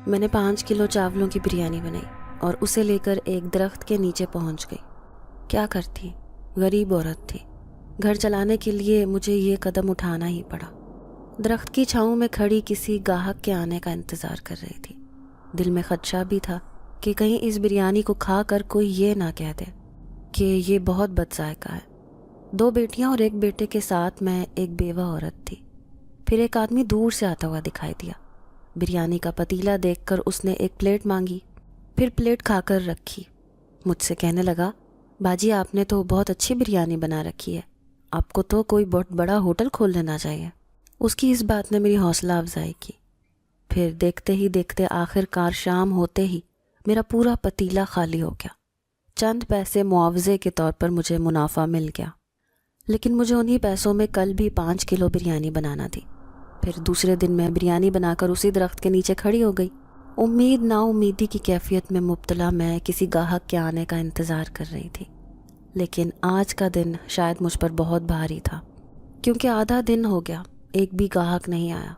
میں نے 5 کلو چاولوں کی بریانی بنائی اور اسے لے کر ایک درخت کے نیچے پہنچ گئی۔ کیا کرتی، غریب عورت تھی، گھر چلانے کے لیے مجھے یہ قدم اٹھانا ہی پڑا۔ درخت کی چھاؤں میں کھڑی کسی گاہک کے آنے کا انتظار کر رہی تھی۔ دل میں خدشہ بھی تھا کہ کہیں اس بریانی کو کھا کر کوئی یہ نہ کہہ دے کہ یہ بہت بد ذائقہ ہے۔ 2 بیٹیاں اور 1 بیٹے کے ساتھ میں ایک بیوہ عورت تھی۔ پھر ایک آدمی دور سے آتا ہوا دکھائی دیا۔ بریانی کا پتیلا دیکھ کر اس نے ایک پلیٹ مانگی، پھر پلیٹ کھا کر رکھی۔ مجھ سے کہنے لگا، باجی آپ نے تو بہت اچھی بریانی بنا رکھی ہے، آپ کو تو کوئی بہت بڑا ہوٹل کھول لینا چاہیے۔ اس کی اس بات نے میری حوصلہ افزائی کی۔ پھر دیکھتے ہی دیکھتے آخر کار شام ہوتے ہی میرا پورا پتیلا خالی ہو گیا۔ چند پیسے معاوضے کے طور پر مجھے منافع مل گیا، لیکن مجھے انہی پیسوں میں کل بھی 5 کلو بریانی بنانا تھی۔ پھر دوسرے دن میں بریانی بنا کر اسی درخت کے نیچے کھڑی ہو گئی۔ امید نا امیدی کی کیفیت میں مبتلا میں کسی گاہک کے آنے کا انتظار کر رہی تھی، لیکن آج کا دن شاید مجھ پر بہت بھاری تھا، کیونکہ آدھا دن ہو گیا ایک بھی گاہک نہیں آیا۔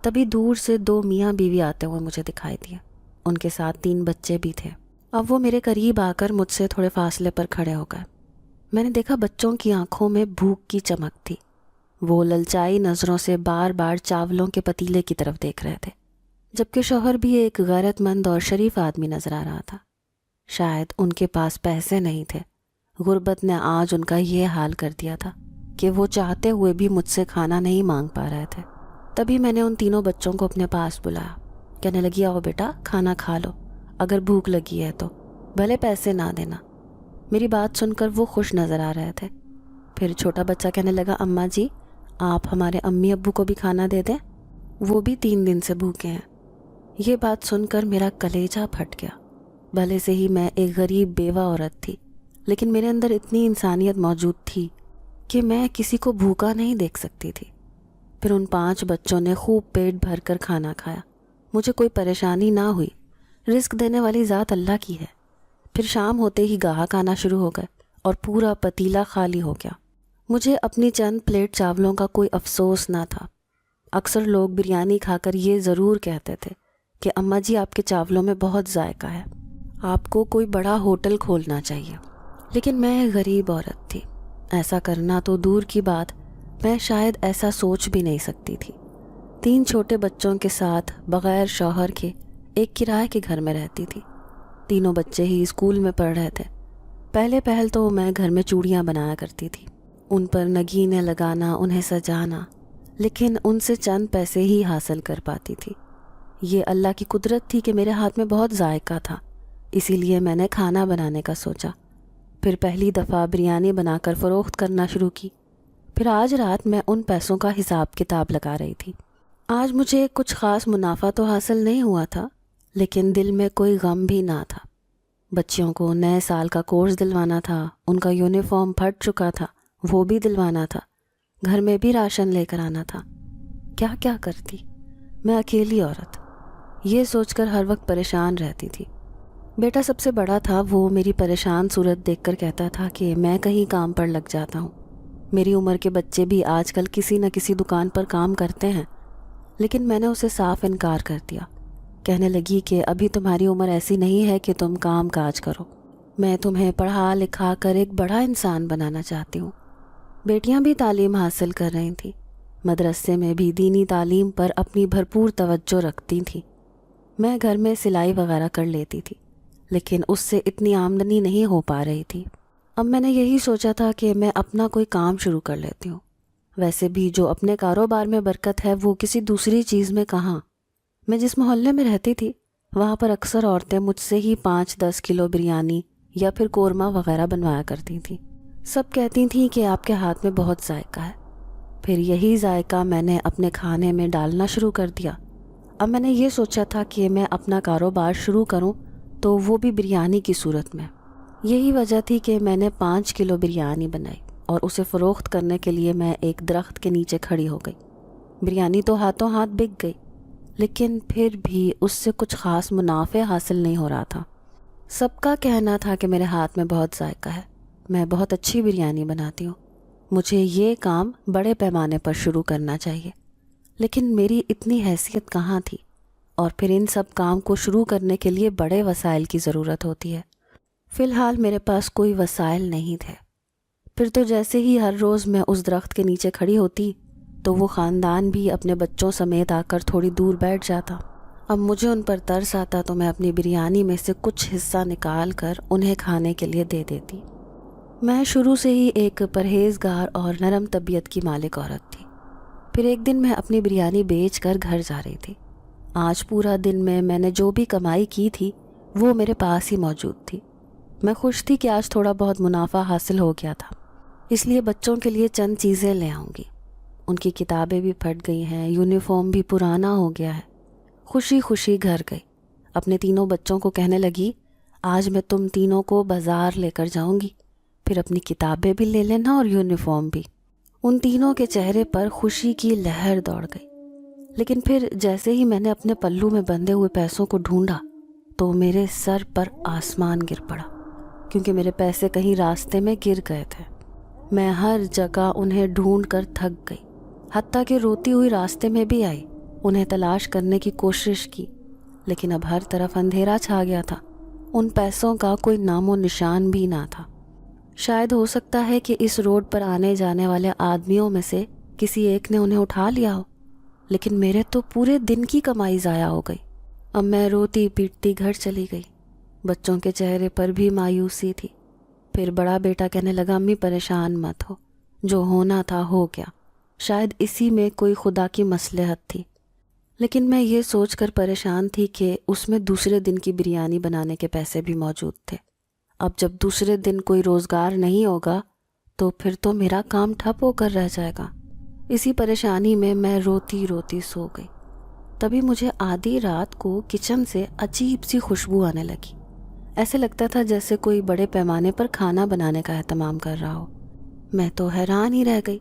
تبھی دور سے 2 میاں بیوی آتے ہوئے مجھے دکھائی دیے، ان کے ساتھ 3 بچے بھی تھے۔ اب وہ میرے قریب آ کر مجھ سے تھوڑے فاصلے پر کھڑے ہو گئے۔ میں نے دیکھا بچوں کی آنکھوں میں بھوک کی چمک تھی۔ وہ للچائی نظروں سے بار بار چاولوں کے پتیلے کی طرف دیکھ رہے تھے، جبکہ شوہر بھی ایک غیرت مند اور شریف آدمی نظر آ رہا تھا۔ شاید ان کے پاس پیسے نہیں تھے، غربت نے آج ان کا یہ حال کر دیا تھا کہ وہ چاہتے ہوئے بھی مجھ سے کھانا نہیں مانگ پا رہے تھے۔ تبھی میں نے ان تینوں بچوں کو اپنے پاس بلایا، کہنے لگی، آؤ بیٹا کھانا کھا لو، اگر بھوک لگی ہے تو، بھلے پیسے نہ دینا۔ میری بات سن کر وہ خوش نظر آ رہے تھے۔ پھر چھوٹا بچہ کہنے لگا، اماں جی آپ ہمارے امی ابو کو بھی کھانا دے دیں، وہ بھی 3 دن سے بھوکے ہیں۔ یہ بات سن کر میرا کلیجہ پھٹ گیا۔ بھلے سے ہی میں ایک غریب بیوہ عورت تھی، لیکن میرے اندر اتنی انسانیت موجود تھی کہ میں کسی کو بھوکا نہیں دیکھ سکتی تھی۔ پھر ان 5 بچوں نے خوب پیٹ بھر کر کھانا کھایا۔ مجھے کوئی پریشانی نہ ہوئی، رزق دینے والی ذات اللہ کی ہے۔ پھر شام ہوتے ہی گاہک آنا شروع ہو گئے اور پورا پتیلا خالی ہو گیا۔ مجھے اپنی چند پلیٹ چاولوں کا کوئی افسوس نہ تھا۔ اکثر لوگ بریانی کھا کر یہ ضرور کہتے تھے کہ اماں جی آپ کے چاولوں میں بہت ذائقہ ہے، آپ کو کوئی بڑا ہوٹل کھولنا چاہیے۔ لیکن میں ایک غریب عورت تھی، ایسا کرنا تو دور کی بات، میں شاید ایسا سوچ بھی نہیں سکتی تھی۔ 3 چھوٹے بچوں کے ساتھ بغیر شوہر کے ایک کرائے کے گھر میں رہتی تھی۔ تینوں بچے ہی اسکول میں پڑھ رہے تھے۔ پہلے پہل تو میں گھر میں چوڑیاں بنایا کرتی تھی، ان پر نگینیں لگانا، انہیں سجانا، لیکن ان سے چند پیسے ہی حاصل کر پاتی تھی۔ یہ اللہ کی قدرت تھی کہ میرے ہاتھ میں بہت ذائقہ تھا، اسی لیے میں نے کھانا بنانے کا سوچا۔ پھر پہلی دفعہ بریانی بنا کر فروخت کرنا شروع کی۔ پھر آج رات میں ان پیسوں کا حساب کتاب لگا رہی تھی۔ آج مجھے کچھ خاص منافع تو حاصل نہیں ہوا تھا، لیکن دل میں کوئی غم بھی نہ تھا۔ بچیوں کو نئے سال کا کورس دلوانا تھا، ان کا یونیفارم پھٹ چکا تھا، وہ بھی دلوانا تھا، گھر میں بھی راشن لے کر آنا تھا۔ کیا کیا کرتی میں اکیلی عورت، یہ سوچ کر ہر وقت پریشان رہتی تھی۔ بیٹا سب سے بڑا تھا، وہ میری پریشان صورت دیکھ کر کہتا تھا کہ میں کہیں کام پر لگ جاتا ہوں۔ میری عمر کے بچے بھی آج کل کسی نہ کسی دکان پر کام کرتے ہیں، لیکن میں نے اسے صاف انکار کر دیا۔ کہنے لگی کہ ابھی تمہاری عمر ایسی نہیں ہے کہ تم کام کاج کرو، میں تمہیں پڑھا لکھا کر ایک بڑا انسان بنانا چاہتی ہوں۔ بیٹیاں بھی تعلیم حاصل کر رہی تھیں، مدرسے میں بھی دینی تعلیم پر اپنی بھرپور توجہ رکھتی تھیں۔ میں گھر میں سلائی وغیرہ کر لیتی تھی، لیکن اس سے اتنی آمدنی نہیں ہو پا رہی تھی۔ اب میں نے یہی سوچا تھا کہ میں اپنا کوئی کام شروع کر لیتی ہوں۔ ویسے بھی جو اپنے کاروبار میں برکت ہے وہ کسی دوسری چیز میں کہاں۔ میں جس محلے میں رہتی تھی وہاں پر اکثر عورتیں مجھ سے ہی 5-10 کلو بریانی یا پھر قورمہ وغیرہ بنوایا کرتی تھیں۔ سب کہتی تھیں کہ آپ کے ہاتھ میں بہت ذائقہ ہے۔ پھر یہی ذائقہ میں نے اپنے کھانے میں ڈالنا شروع کر دیا۔ اب میں نے یہ سوچا تھا کہ میں اپنا کاروبار شروع کروں تو وہ بھی بریانی کی صورت میں۔ یہی وجہ تھی کہ میں نے 5 کلو بریانی بنائی اور اسے فروخت کرنے کے لیے میں ایک درخت کے نیچے کھڑی ہو گئی۔ بریانی تو ہاتھوں ہاتھ بک گئی، لیکن پھر بھی اس سے کچھ خاص منافع حاصل نہیں ہو رہا تھا۔ سب کا کہنا تھا کہ میرے ہاتھ میں بہت ذائقہ ہے، میں بہت اچھی بریانی بناتی ہوں، مجھے یہ کام بڑے پیمانے پر شروع کرنا چاہیے۔ لیکن میری اتنی حیثیت کہاں تھی؟ اور پھر ان سب کام کو شروع کرنے کے لیے بڑے وسائل کی ضرورت ہوتی ہے۔ فی الحال میرے پاس کوئی وسائل نہیں تھے۔ پھر تو جیسے ہی ہر روز میں اس درخت کے نیچے کھڑی ہوتی تو وہ خاندان بھی اپنے بچوں سمیت آ کر تھوڑی دور بیٹھ جاتا۔ اب مجھے ان پر ترس آتا تو میں اپنی بریانی میں سے کچھ حصہ نکال کر انہیں کھانے کے لیے دے دیتی۔ میں شروع سے ہی ایک پرہیزگار اور نرم طبیعت کی مالک عورت تھی۔ پھر ایک دن میں اپنی بریانی بیچ کر گھر جا رہی تھی۔ آج پورا دن میں نے جو بھی کمائی کی تھی وہ میرے پاس ہی موجود تھی۔ میں خوش تھی کہ آج تھوڑا بہت منافع حاصل ہو گیا تھا، اس لیے بچوں کے لیے چند چیزیں لے آؤں گی۔ ان کی کتابیں بھی پھٹ گئی ہیں، یونیفارم بھی پرانا ہو گیا ہے۔ خوشی خوشی گھر گئی، اپنے تینوں بچوں کو کہنے لگی آج میں تم تینوں کو بازار لے کر جاؤں گی، پھر اپنی کتابیں بھی لے لینا اور یونیفارم بھی۔ ان تینوں کے چہرے پر خوشی کی لہر دوڑ گئی، لیکن پھر جیسے ہی میں نے اپنے پلو میں بندھے ہوئے پیسوں کو ڈھونڈا تو میرے سر پر آسمان گر پڑا، کیونکہ میرے پیسے کہیں راستے میں گر گئے تھے۔ میں ہر جگہ انہیں ڈھونڈ کر تھک گئی، حتیٰ کہ روتی ہوئی راستے میں بھی آئی، انہیں تلاش کرنے کی کوشش کی، لیکن اب ہر طرف اندھیرا چھا گیا تھا۔ ان پیسوں کا کوئی نام و نشان بھی نہ تھا۔ شاید ہو سکتا ہے کہ اس روڈ پر آنے جانے والے آدمیوں میں سے کسی ایک نے انہیں اٹھا لیا ہو، لیکن میرے تو پورے دن کی کمائی ضائع ہو گئی۔ اب میں روتی پیٹتی گھر چلی گئی۔ بچوں کے چہرے پر بھی مایوسی تھی۔ پھر بڑا بیٹا کہنے لگا امی پریشان مت ہو، جو ہونا تھا ہو گیا، شاید اسی میں کوئی خدا کی مصلحت تھی۔ لیکن میں یہ سوچ کر پریشان تھی کہ اس میں دوسرے دن کی بریانی بنانے کے پیسے بھی موجود تھے۔ اب جب دوسرے دن کوئی روزگار نہیں ہوگا تو پھر تو میرا کام ٹھپ ہو کر رہ جائے گا۔ اسی پریشانی میں میں روتی روتی سو گئی۔ تبھی مجھے آدھی رات کو کچن سے عجیب سی خوشبو آنے لگی۔ ایسے لگتا تھا جیسے کوئی بڑے پیمانے پر کھانا بنانے کا اہتمام کر رہا ہو۔ میں تو حیران ہی رہ گئی،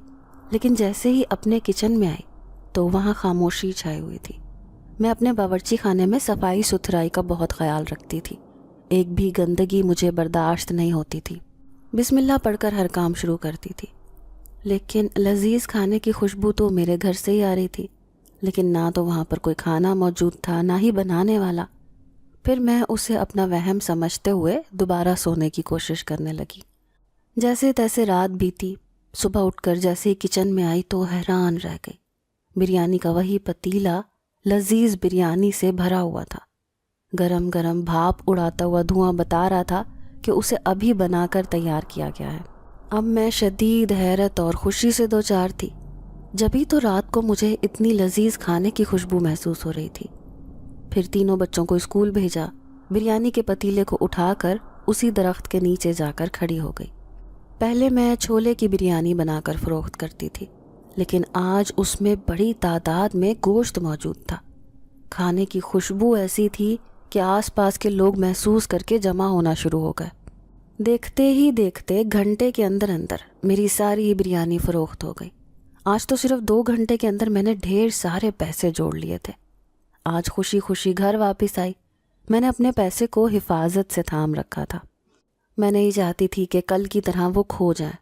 لیکن جیسے ہی اپنے کچن میں آئی تو وہاں خاموشی چھائی ہوئی تھی۔ میں اپنے باورچی خانے میں صفائی ستھرائی کا بہت خیال رکھتی تھی، ایک بھی گندگی مجھے برداشت نہیں ہوتی تھی۔ بسم اللہ پڑھ کر ہر کام شروع کرتی تھی، لیکن لذیذ کھانے کی خوشبو تو میرے گھر سے ہی آ رہی تھی، لیکن نہ تو وہاں پر کوئی کھانا موجود تھا نہ ہی بنانے والا۔ پھر میں اسے اپنا وہم سمجھتے ہوئے دوبارہ سونے کی کوشش کرنے لگی۔ جیسے تیسے رات بیتی، صبح اٹھ کر جیسے ہی کچن میں آئی تو حیران رہ گئی۔ بریانی کا وہی پتیلا لذیذ بریانی سے بھرا ہوا تھا، گرم گرم بھاپ اڑاتا ہوا دھواں بتا رہا تھا کہ اسے ابھی بنا کر تیار کیا گیا ہے۔ اب میں شدید حیرت اور خوشی سے دوچار تھی، جبھی تو رات کو مجھے اتنی لذیذ کھانے کی خوشبو محسوس ہو رہی تھی۔ پھر تینوں بچوں کو اسکول بھیجا، بریانی کے پتیلے کو اٹھا کر اسی درخت کے نیچے جا کر کھڑی ہو گئی۔ پہلے میں چھولے کی بریانی بنا کر فروخت کرتی تھی، لیکن آج اس میں بڑی تعداد میں گوشت موجود تھا۔ کھانے کی خوشبو ایسی تھی کہ آس پاس کے لوگ محسوس کر کے جمع ہونا شروع ہو گئے۔ دیکھتے ہی دیکھتے گھنٹے کے اندر میری ساری بریانی فروخت ہو گئی۔ آج تو صرف 2 گھنٹے کے اندر میں نے ڈھیر سارے پیسے جوڑ لیے تھے۔ آج خوشی خوشی گھر واپس آئی۔ میں نے اپنے پیسے کو حفاظت سے تھام رکھا تھا۔ میں نہیں چاہتی تھی کہ کل کی طرح وہ کھو جائیں۔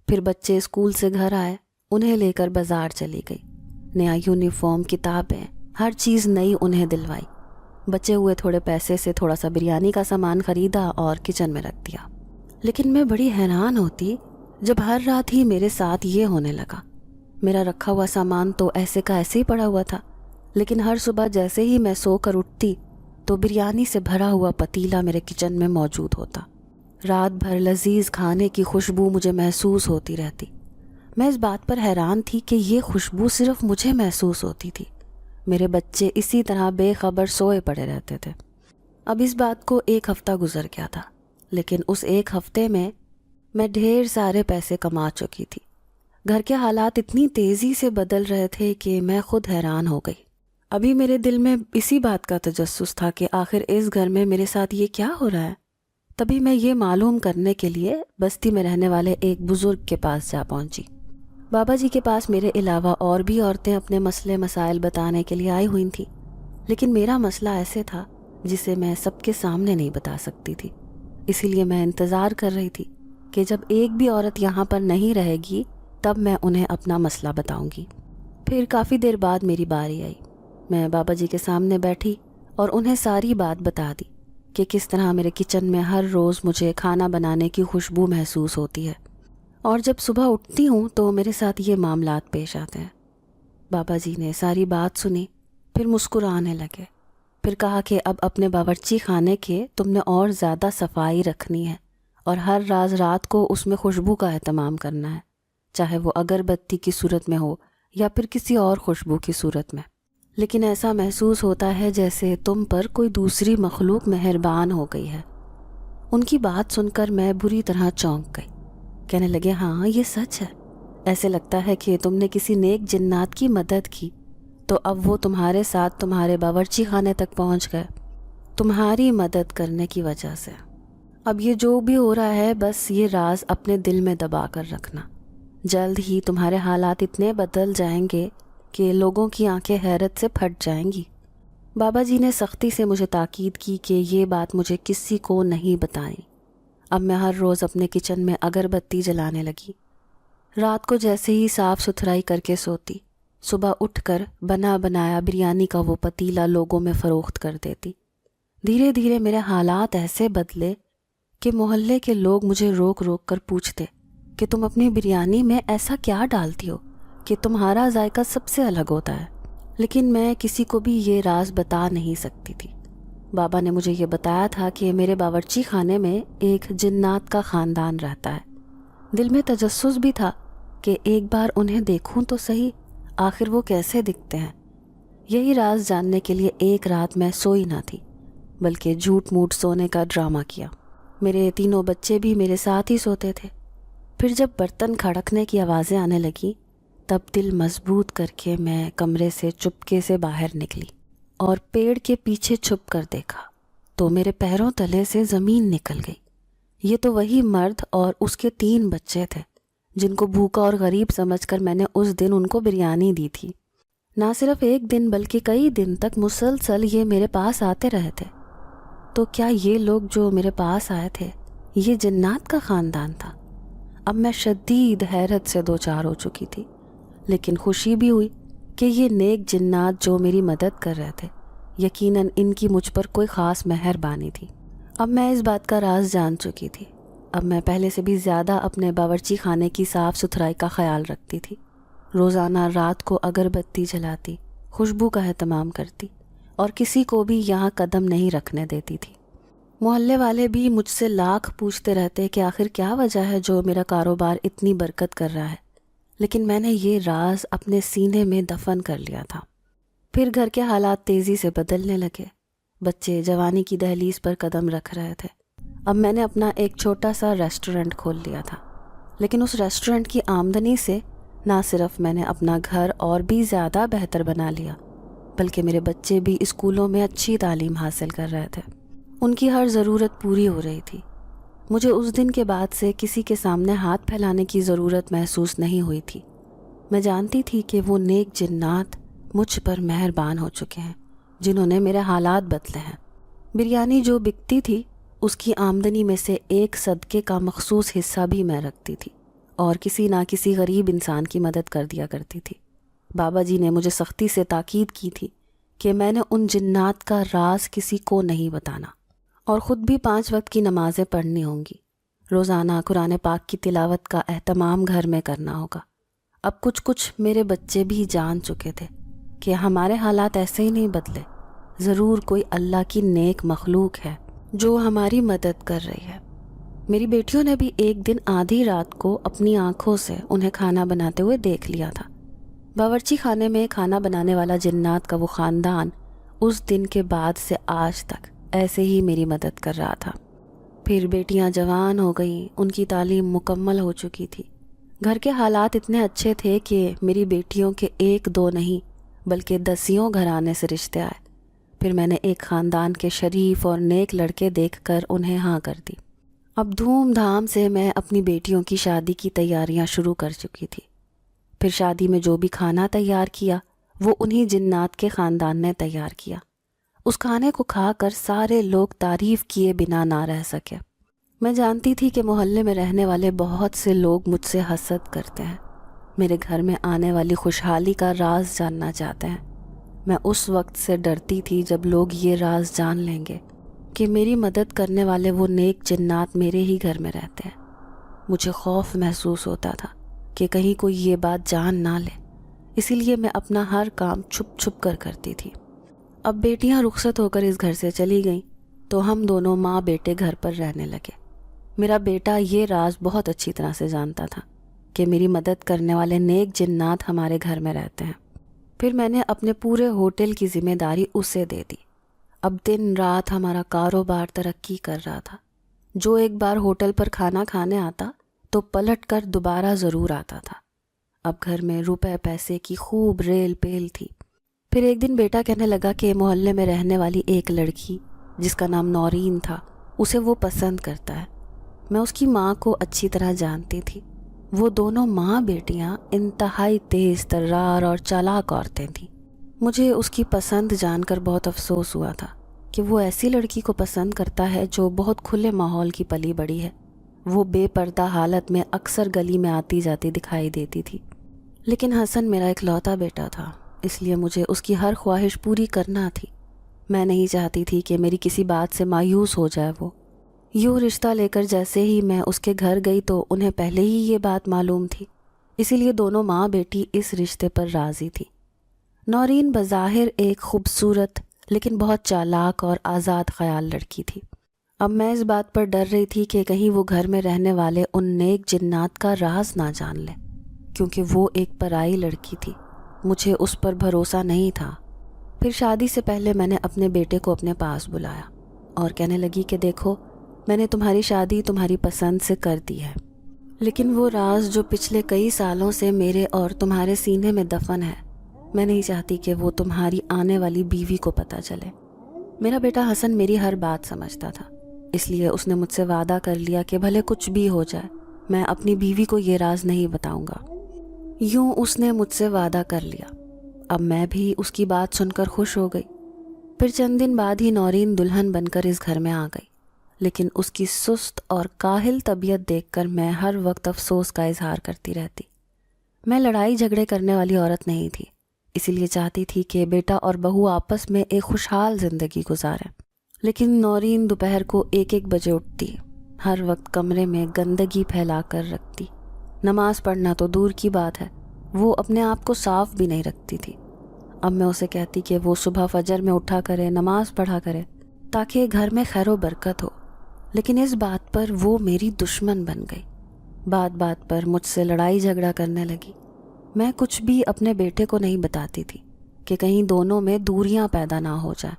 پھر بچے اسکول سے گھر آئے، انہیں لے کر بازار چلی گئی۔ نیا یونیفارم، کتابیں، ہر چیز نئی انہیں دلوائی۔ بچے ہوئے تھوڑے پیسے سے تھوڑا سا بریانی کا سامان خریدا اور کچن میں رکھ دیا۔ لیکن میں بڑی حیران ہوتی جب ہر رات ہی میرے ساتھ یہ ہونے لگا۔ میرا رکھا ہوا سامان تو ایسے کا ایسے ہی پڑا ہوا تھا، لیکن ہر صبح جیسے ہی میں سو کر اٹھتی تو بریانی سے بھرا ہوا پتیلا میرے کچن میں موجود ہوتا۔ رات بھر لذیذ کھانے کی خوشبو مجھے محسوس ہوتی رہتی۔ میں اس بات پر حیران تھی کہ یہ خوشبو صرف مجھے محسوس ہوتی تھی، میرے بچے اسی طرح بے خبر سوئے پڑے رہتے تھے۔ اب اس بات کو 1 ہفتہ گزر گیا تھا، لیکن اس 1 ہفتے میں ڈھیر سارے پیسے کما چکی تھی۔ گھر کے حالات اتنی تیزی سے بدل رہے تھے کہ میں خود حیران ہو گئی۔ ابھی میرے دل میں اسی بات کا تجسس تھا کہ آخر اس گھر میں میرے ساتھ یہ کیا ہو رہا ہے۔ تبھی میں یہ معلوم کرنے کے لیے بستی میں رہنے والے ایک بزرگ کے پاس جا پہنچی۔ بابا جی کے پاس میرے علاوہ اور بھی عورتیں اپنے مسئلے مسائل بتانے کے لیے آئی ہوئی تھیں، لیکن میرا مسئلہ ایسے تھا جسے میں سب کے سامنے نہیں بتا سکتی تھی۔ اسی لیے میں انتظار کر رہی تھی کہ جب ایک بھی عورت یہاں پر نہیں رہے گی تب میں انہیں اپنا مسئلہ بتاؤں گی۔ پھر کافی دیر بعد میری باری آئی۔ میں بابا جی کے سامنے بیٹھی اور انہیں ساری بات بتا دی کہ کس طرح میرے کچن میں ہر روز مجھے کھانا بنانے کی خوشبو محسوس ہوتی ہے، اور جب صبح اٹھتی ہوں تو میرے ساتھ یہ معاملات پیش آتے ہیں۔ بابا جی نے ساری بات سنی، پھر مسکرانے لگے، پھر کہا کہ اب اپنے باورچی خانے کے تم نے اور زیادہ صفائی رکھنی ہے اور ہر رات کو اس میں خوشبو کا اہتمام کرنا ہے، چاہے وہ اگربتی کی صورت میں ہو یا پھر کسی اور خوشبو کی صورت میں۔ لیکن ایسا محسوس ہوتا ہے جیسے تم پر کوئی دوسری مخلوق مہربان ہو گئی ہے۔ ان کی بات سن کر میں بری طرح چونک گئی۔ کہنے لگے، ہاں یہ سچ ہے، ایسے لگتا ہے کہ تم نے کسی نیک جنات کی مدد کی تو اب وہ تمہارے ساتھ تمہارے باورچی خانے تک پہنچ گئے، تمہاری مدد کرنے کی وجہ سے۔ اب یہ جو بھی ہو رہا ہے بس یہ راز اپنے دل میں دبا کر رکھنا، جلد ہی تمہارے حالات اتنے بدل جائیں گے کہ لوگوں کی آنکھیں حیرت سے پھٹ جائیں گی۔ بابا جی نے سختی سے مجھے تاکید کی کہ یہ بات مجھے کسی کو نہیں بتائیں۔ اب میں ہر روز اپنے کچن میں اگربتی جلانے لگی، رات کو جیسے ہی صاف ستھرائی کر کے سوتی، صبح اٹھ کر بنا بنایا بریانی کا وہ پتیلا لوگوں میں فروخت کر دیتی۔ دھیرے دھیرے میرے حالات ایسے بدلے کہ محلے کے لوگ مجھے روک روک کر پوچھتے کہ تم اپنی بریانی میں ایسا کیا ڈالتی ہو کہ تمہارا ذائقہ سب سے الگ ہوتا ہے۔ لیکن میں کسی کو بھی یہ راز بتا نہیں سکتی تھی۔ بابا نے مجھے یہ بتایا تھا کہ میرے باورچی خانے میں ایک جنات کا خاندان رہتا ہے۔ دل میں تجسس بھی تھا کہ ایک بار انہیں دیکھوں تو صحیح، آخر وہ کیسے دکھتے ہیں۔ یہی راز جاننے کے لیے ایک رات میں سوئی نہ تھی، بلکہ جھوٹ موٹ سونے کا ڈرامہ کیا۔ میرے تینوں بچے بھی میرے ساتھ ہی سوتے تھے۔ پھر جب برتن کھڑکنے کی آوازیں آنے لگیں تب دل مضبوط کر کے میں کمرے سے چپکے سے باہر نکلی اور پیڑ کے پیچھے چھپ کر دیکھا تو میرے پیروں تلے سے زمین نکل گئی۔ یہ تو وہی مرد اور اس کے 3 بچے تھے جن کو بھوکا اور غریب سمجھ کر میں نے اس دن ان کو بریانی دی تھی۔ نہ صرف ایک دن بلکہ کئی دن تک مسلسل یہ میرے پاس آتے رہے تھے۔ تو کیا یہ لوگ جو میرے پاس آئے تھے یہ جنات کا خاندان تھا؟ اب میں شدید حیرت سے دوچار ہو چکی تھی، لیکن خوشی بھی ہوئی کہ یہ نیک جنات جو میری مدد کر رہے تھے، یقیناً ان کی مجھ پر کوئی خاص مہربانی تھی۔ اب میں اس بات کا راز جان چکی تھی۔ اب میں پہلے سے بھی زیادہ اپنے باورچی خانے کی صاف ستھرائی کا خیال رکھتی تھی۔ روزانہ رات کو اگربتی جلاتی، خوشبو کا اہتمام کرتی اور کسی کو بھی یہاں قدم نہیں رکھنے دیتی تھی۔ محلے والے بھی مجھ سے لاکھ پوچھتے رہتے کہ آخر کیا وجہ ہے جو میرا کاروبار اتنی برکت کر رہا ہے، لیکن میں نے یہ راز اپنے سینے میں دفن کر لیا تھا۔ پھر گھر کے حالات تیزی سے بدلنے لگے، بچے جوانی کی دہلیز پر قدم رکھ رہے تھے۔ اب میں نے اپنا ایک چھوٹا سا ریسٹورنٹ کھول لیا تھا، لیکن اس ریسٹورنٹ کی آمدنی سے نہ صرف میں نے اپنا گھر اور بھی زیادہ بہتر بنا لیا، بلکہ میرے بچے بھی اسکولوں میں اچھی تعلیم حاصل کر رہے تھے۔ ان کی ہر ضرورت پوری ہو رہی تھی۔ مجھے اس دن کے بعد سے کسی کے سامنے ہاتھ پھیلانے کی ضرورت محسوس نہیں ہوئی تھی۔ میں جانتی تھی کہ وہ نیک جنات مجھ پر مہربان ہو چکے ہیں جنہوں نے میرے حالات بدلے ہیں۔ بریانی جو بکتی تھی اس کی آمدنی میں سے ایک صدقے کا مخصوص حصہ بھی میں رکھتی تھی اور کسی نہ کسی غریب انسان کی مدد کر دیا کرتی تھی۔ بابا جی نے مجھے سختی سے تاکید کی تھی کہ میں نے ان جنات کا راز کسی کو نہیں بتانا، اور خود بھی 5 وقت کی نمازیں پڑھنی ہوں گی۔ روزانہ قرآن پاک کی تلاوت کا اہتمام گھر میں کرنا ہوگا۔ اب کچھ میرے بچے بھی جان چکے تھے کہ ہمارے حالات ایسے ہی نہیں بدلے، ضرور کوئی اللہ کی نیک مخلوق ہے جو ہماری مدد کر رہی ہے۔ میری بیٹیوں نے بھی ایک دن آدھی رات کو اپنی آنکھوں سے انہیں کھانا بناتے ہوئے دیکھ لیا تھا۔ باورچی خانے میں کھانا بنانے والا جنات کا وہ خاندان اس دن کے بعد سے آج تک ایسے ہی میری مدد کر رہا تھا۔ پھر بیٹیاں جوان ہو گئیں، ان کی تعلیم مکمل ہو چکی تھی۔ گھر کے حالات اتنے اچھے تھے کہ میری بیٹیوں کے 1-2 نہیں بلکہ 10 گھرانے سے رشتے آئے۔ پھر میں نے ایک خاندان کے شریف اور نیک لڑکے دیکھ کر انہیں ہاں کر دی۔ اب دھوم دھام سے میں اپنی بیٹیوں کی شادی کی تیاریاں شروع کر چکی تھی۔ پھر شادی میں جو بھی کھانا تیار کیا وہ انہی جنات کے خاندان نے تیار کیا۔ اس کھانے کو کھا کر سارے لوگ تعریف کیے بنا نہ رہ سکے۔ میں جانتی تھی کہ محلے میں رہنے والے بہت سے لوگ مجھ سے حسد کرتے ہیں، میرے گھر میں آنے والی خوشحالی کا راز جاننا چاہتے ہیں۔ میں اس وقت سے ڈرتی تھی جب لوگ یہ راز جان لیں گے کہ میری مدد کرنے والے وہ نیک جنات میرے ہی گھر میں رہتے ہیں۔ مجھے خوف محسوس ہوتا تھا کہ کہیں کوئی یہ بات جان نہ لے، اسی لیے میں اپنا ہر کام چھپ چھپ کر کرتی تھی۔ اب بیٹیاں رخصت ہو کر اس گھر سے چلی گئیں تو ہم دونوں ماں بیٹے گھر پر رہنے لگے۔ میرا بیٹا یہ راز بہت اچھی طرح سے جانتا تھا کہ میری مدد کرنے والے نیک جنات ہمارے گھر میں رہتے ہیں۔ پھر میں نے اپنے پورے ہوٹل کی ذمہ داری اسے دے دی۔ اب دن رات ہمارا کاروبار ترقی کر رہا تھا۔ جو ایک بار ہوٹل پر کھانا کھانے آتا تو پلٹ کر دوبارہ ضرور آتا تھا۔ اب گھر میں روپے پیسے کی خوب ریل پیل تھی۔ پھر ایک دن بیٹا کہنے لگا کہ محلے میں رہنے والی ایک لڑکی جس کا نام نورین تھا، اسے وہ پسند کرتا ہے۔ میں اس کی ماں کو اچھی طرح جانتی تھی۔ وہ دونوں ماں بیٹیاں انتہائی تیز ترار اور چالاک عورتیں تھیں۔ مجھے اس کی پسند جان کر بہت افسوس ہوا تھا کہ وہ ایسی لڑکی کو پسند کرتا ہے جو بہت کھلے ماحول کی پلی بڑی ہے۔ وہ بے پردہ حالت میں اکثر گلی میں آتی جاتی دکھائی دیتی تھی۔ لیکن حسن میرا اکلوتا بیٹا تھا، اس لیے مجھے اس کی ہر خواہش پوری کرنا تھی۔ میں نہیں چاہتی تھی کہ میری کسی بات سے مایوس ہو جائے وہ۔ یوں رشتہ لے کر جیسے ہی میں اس کے گھر گئی تو انہیں پہلے ہی یہ بات معلوم تھی، اسی لیے دونوں ماں بیٹی اس رشتے پر راضی تھی۔ نورین بظاہر ایک خوبصورت لیکن بہت چالاک اور آزاد خیال لڑکی تھی۔ اب میں اس بات پر ڈر رہی تھی کہ کہیں وہ گھر میں رہنے والے ان نیک جنات کا راز نہ جان لے، کیونکہ وہ ایک پرائی لڑکی تھی۔ مجھے اس پر بھروسہ نہیں تھا۔ پھر شادی سے پہلے میں نے اپنے بیٹے کو اپنے پاس بلایا اور کہنے لگی کہ دیکھو، میں نے تمہاری شادی تمہاری پسند سے کر دی ہے، لیکن وہ راز جو پچھلے کئی سالوں سے میرے اور تمہارے سینے میں دفن ہے، میں نہیں چاہتی کہ وہ تمہاری آنے والی بیوی کو پتہ چلے۔ میرا بیٹا حسن میری ہر بات سمجھتا تھا، اس لیے اس نے مجھ سے وعدہ کر لیا کہ بھلے کچھ بھی ہو جائے میں اپنی بیوی کو یہ راز نہیں بتاؤں گا۔ یوں اس نے مجھ سے وعدہ کر لیا۔ اب میں بھی اس کی بات سن کر خوش ہو گئی۔ پھر چند دن بعد ہی نورین دلہن بن کر اس گھر میں آ گئی، لیکن اس کی سست اور کاہل طبیعت دیکھ کر میں ہر وقت افسوس کا اظہار کرتی رہتی۔ میں لڑائی جھگڑے کرنے والی عورت نہیں تھی، اسی لیے چاہتی تھی کہ بیٹا اور بہو آپس میں ایک خوشحال زندگی گزاریں۔ لیکن نورین دوپہر کو 1-1 بجے اٹھتی، ہر وقت کمرے میں گندگی پھیلا کر رکھتی۔ نماز پڑھنا تو دور کی بات ہے، وہ اپنے آپ کو صاف بھی نہیں رکھتی تھی۔ اب میں اسے کہتی کہ وہ صبح فجر میں اٹھا کرے، نماز پڑھا کرے تاکہ گھر میں خیر و برکت ہو، لیکن اس بات پر وہ میری دشمن بن گئی۔ بات بات پر مجھ سے لڑائی جھگڑا کرنے لگی۔ میں کچھ بھی اپنے بیٹے کو نہیں بتاتی تھی کہ کہیں دونوں میں دوریاں پیدا نہ ہو جائیں۔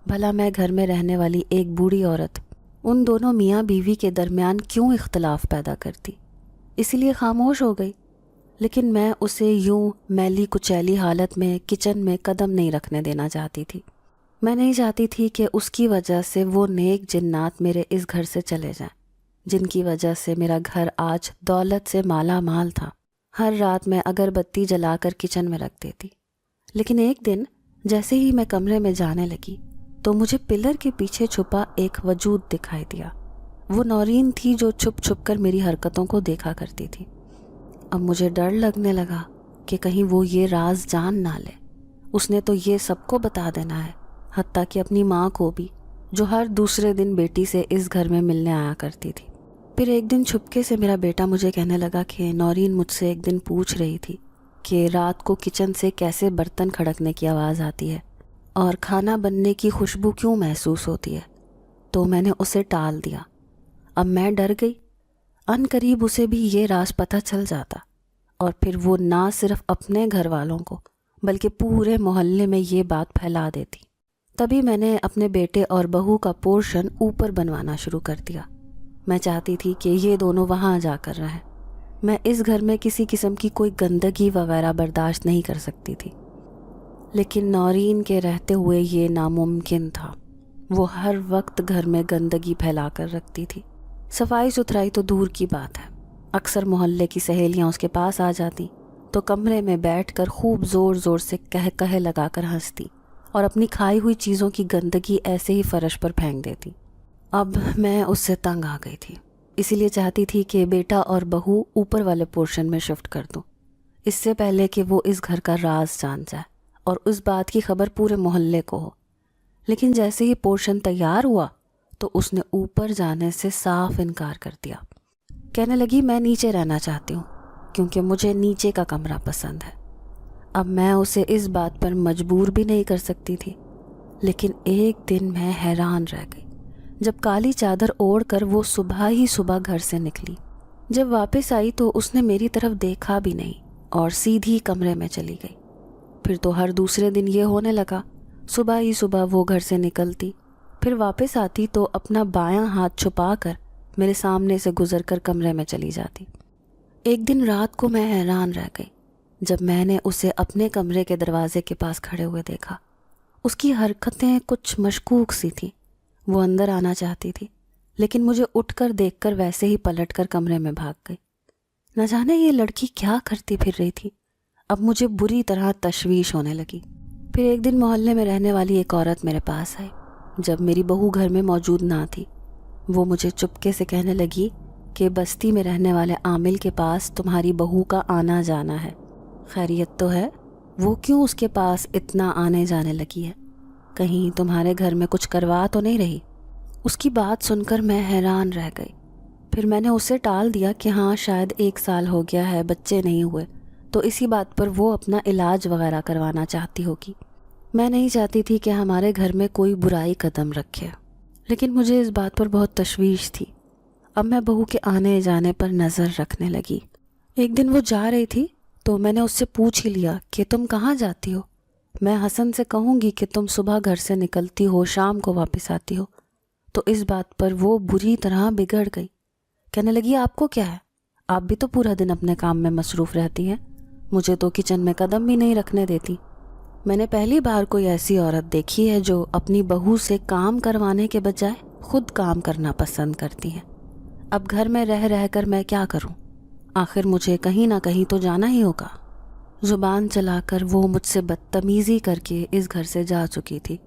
بھلا میں گھر میں رہنے والی ایک بوڑھی عورت ان دونوں میاں بیوی کے درمیان کیوں اختلاف پیدا کرتی؟ اسی لیے خاموش ہو گئی۔ لیکن میں اسے یوں میلی کچیلی حالت میں کچن میں قدم نہیں رکھنے دینا چاہتی تھی۔ میں نہیں چاہتی تھی کہ اس کی وجہ سے وہ نیک جنات میرے اس گھر سے چلے جائیں، جن کی وجہ سے میرا گھر آج دولت سے مالا مال تھا۔ ہر رات میں اگر بتی جلا کر کچن میں رکھ دیتی، لیکن ایک دن جیسے ہی میں کمرے میں جانے لگی تو مجھے پلر کے پیچھے چھپا ایک وجود دکھائی دیا۔ وہ نورین تھی جو چھپ چھپ کر میری حرکتوں کو دیکھا کرتی تھی۔ اب مجھے ڈر لگنے لگا کہ کہیں وہ یہ راز جان نہ لے۔ اس نے تو یہ سب کو بتا دینا ہے، حتیٰ کہ اپنی ماں کو بھی، جو ہر دوسرے دن بیٹی سے اس گھر میں ملنے آیا کرتی تھی۔ پھر ایک دن چھپکے سے میرا بیٹا مجھے کہنے لگا کہ نورین مجھ سے ایک دن پوچھ رہی تھی کہ رات کو کچن سے کیسے برتن کھڑکنے کی آواز آتی ہے اور کھانا بننے کی خوشبو کیوں محسوس ہوتی ہے، تو میں نے اسے ٹال دیا۔ اب میں ڈر گئی، ان قریب اسے بھی یہ راز پتہ چل جاتا اور پھر وہ نہ صرف اپنے گھر والوں کو بلکہ پورے محلے میں یہ بات پھیلا دیتی۔ تبھی میں نے اپنے بیٹے اور بہو کا پورشن اوپر بنوانا شروع کر دیا۔ میں چاہتی تھی کہ یہ دونوں وہاں جا کر رہیں۔ میں اس گھر میں کسی قسم کی کوئی گندگی وغیرہ برداشت نہیں کر سکتی تھی، لیکن نورین کے رہتے ہوئے یہ ناممکن تھا۔ وہ ہر وقت گھر میں گندگی پھیلا کر رکھتی تھی۔ صفائی ستھرائی تو دور کی بات ہے، اکثر محلے کی سہیلیاں اس کے پاس آ جاتی تو کمرے میں بیٹھ کر خوب زور زور سے کہے لگا کر ہنستی اور اپنی کھائی ہوئی چیزوں کی گندگی ایسے ہی فرش پر پھینک دیتی۔ اب میں اس سے تنگ آ گئی تھی، اسی لیے چاہتی تھی کہ بیٹا اور بہو اوپر والے پورشن میں شفٹ کر دوں، اس سے پہلے کہ وہ اس گھر کا راز جان جائے اور اس بات کی خبر پورے محلے کو ہو، لیکن جیسے ہی پورشن تیار ہوا تو اس نے اوپر جانے سے صاف انکار کر دیا۔ کہنے لگی میں نیچے رہنا چاہتی ہوں کیونکہ مجھے نیچے کا کمرہ پسند ہے۔ اب میں اسے اس بات پر مجبور بھی نہیں کر سکتی تھی، لیکن ایک دن میں حیران رہ گئی جب کالی چادر اوڑھ کر وہ صبح ہی صبح گھر سے نکلی۔ جب واپس آئی تو اس نے میری طرف دیکھا بھی نہیں اور سیدھی کمرے میں چلی گئی۔ پھر تو ہر دوسرے دن یہ ہونے لگا، صبح ہی صبح وہ گھر سے نکلتی، پھر واپس آتی تو اپنا بایاں ہاتھ چھپا کر میرے سامنے سے گزر کر کمرے میں چلی جاتی۔ ایک دن رات کو میں حیران رہ گئی جب میں نے اسے اپنے کمرے کے دروازے کے پاس کھڑے ہوئے دیکھا۔ اس کی حرکتیں کچھ مشکوک سی تھیں۔ وہ اندر آنا چاہتی تھی، لیکن مجھے اٹھ کر دیکھ کر ویسے ہی پلٹ کر کمرے میں بھاگ گئی۔ نہ جانے یہ لڑکی کیا کرتی پھر رہی تھی۔ اب مجھے بری طرح تشویش ہونے لگی۔ پھر ایک دن محلے میں رہنے والی ایک عورت میرے پاس آئی جب میری بہو گھر میں موجود نہ تھی۔ وہ مجھے چپکے سے کہنے لگی کہ بستی میں رہنے والے عامل کے پاس تمہاری بہو کا آنا جانا ہے، خیریت تو ہے؟ وہ کیوں اس کے پاس اتنا آنے جانے لگی ہے؟ کہیں تمہارے گھر میں کچھ کروا تو نہیں رہی؟ اس کی بات سن کر میں حیران رہ گئی۔ پھر میں نے اسے ٹال دیا کہ ہاں شاید 1 سال ہو گیا ہے، بچے نہیں ہوئے، تو اسی بات پر وہ اپنا علاج وغیرہ کروانا چاہتی ہوگی۔ میں نہیں چاہتی تھی کہ ہمارے گھر میں کوئی برائی قدم رکھے، لیکن مجھے اس بات پر بہت تشویش تھی۔ اب میں بہو کے آنے جانے پر نظر رکھنے لگی۔ ایک دن وہ جا رہی تھی تو میں نے اس سے پوچھ ہی لیا کہ تم کہاں جاتی ہو؟ میں حسن سے کہوں گی کہ تم صبح گھر سے نکلتی ہو، شام کو واپس آتی ہو؟ تو اس بات پر وہ بری طرح بگڑ گئی۔ کہنے لگی آپ کو کیا ہے؟ آپ بھی تو پورا دن اپنے کام میں مصروف رہتی ہیں، مجھے تو کچن میں قدم بھی نہیں رکھنے دیتی۔ میں نے پہلی بار کوئی ایسی عورت دیکھی ہے جو اپنی بہو سے کام کروانے کے بجائے خود کام کرنا پسند کرتی ہیں۔ اب گھر میں رہ رہ کر میں کیا کروں؟ آخر مجھے کہیں نہ کہیں تو جانا ہی ہوگا۔ زبان چلا کر وہ مجھ سے بدتمیزی کر کے اس گھر سے جا چکی تھی،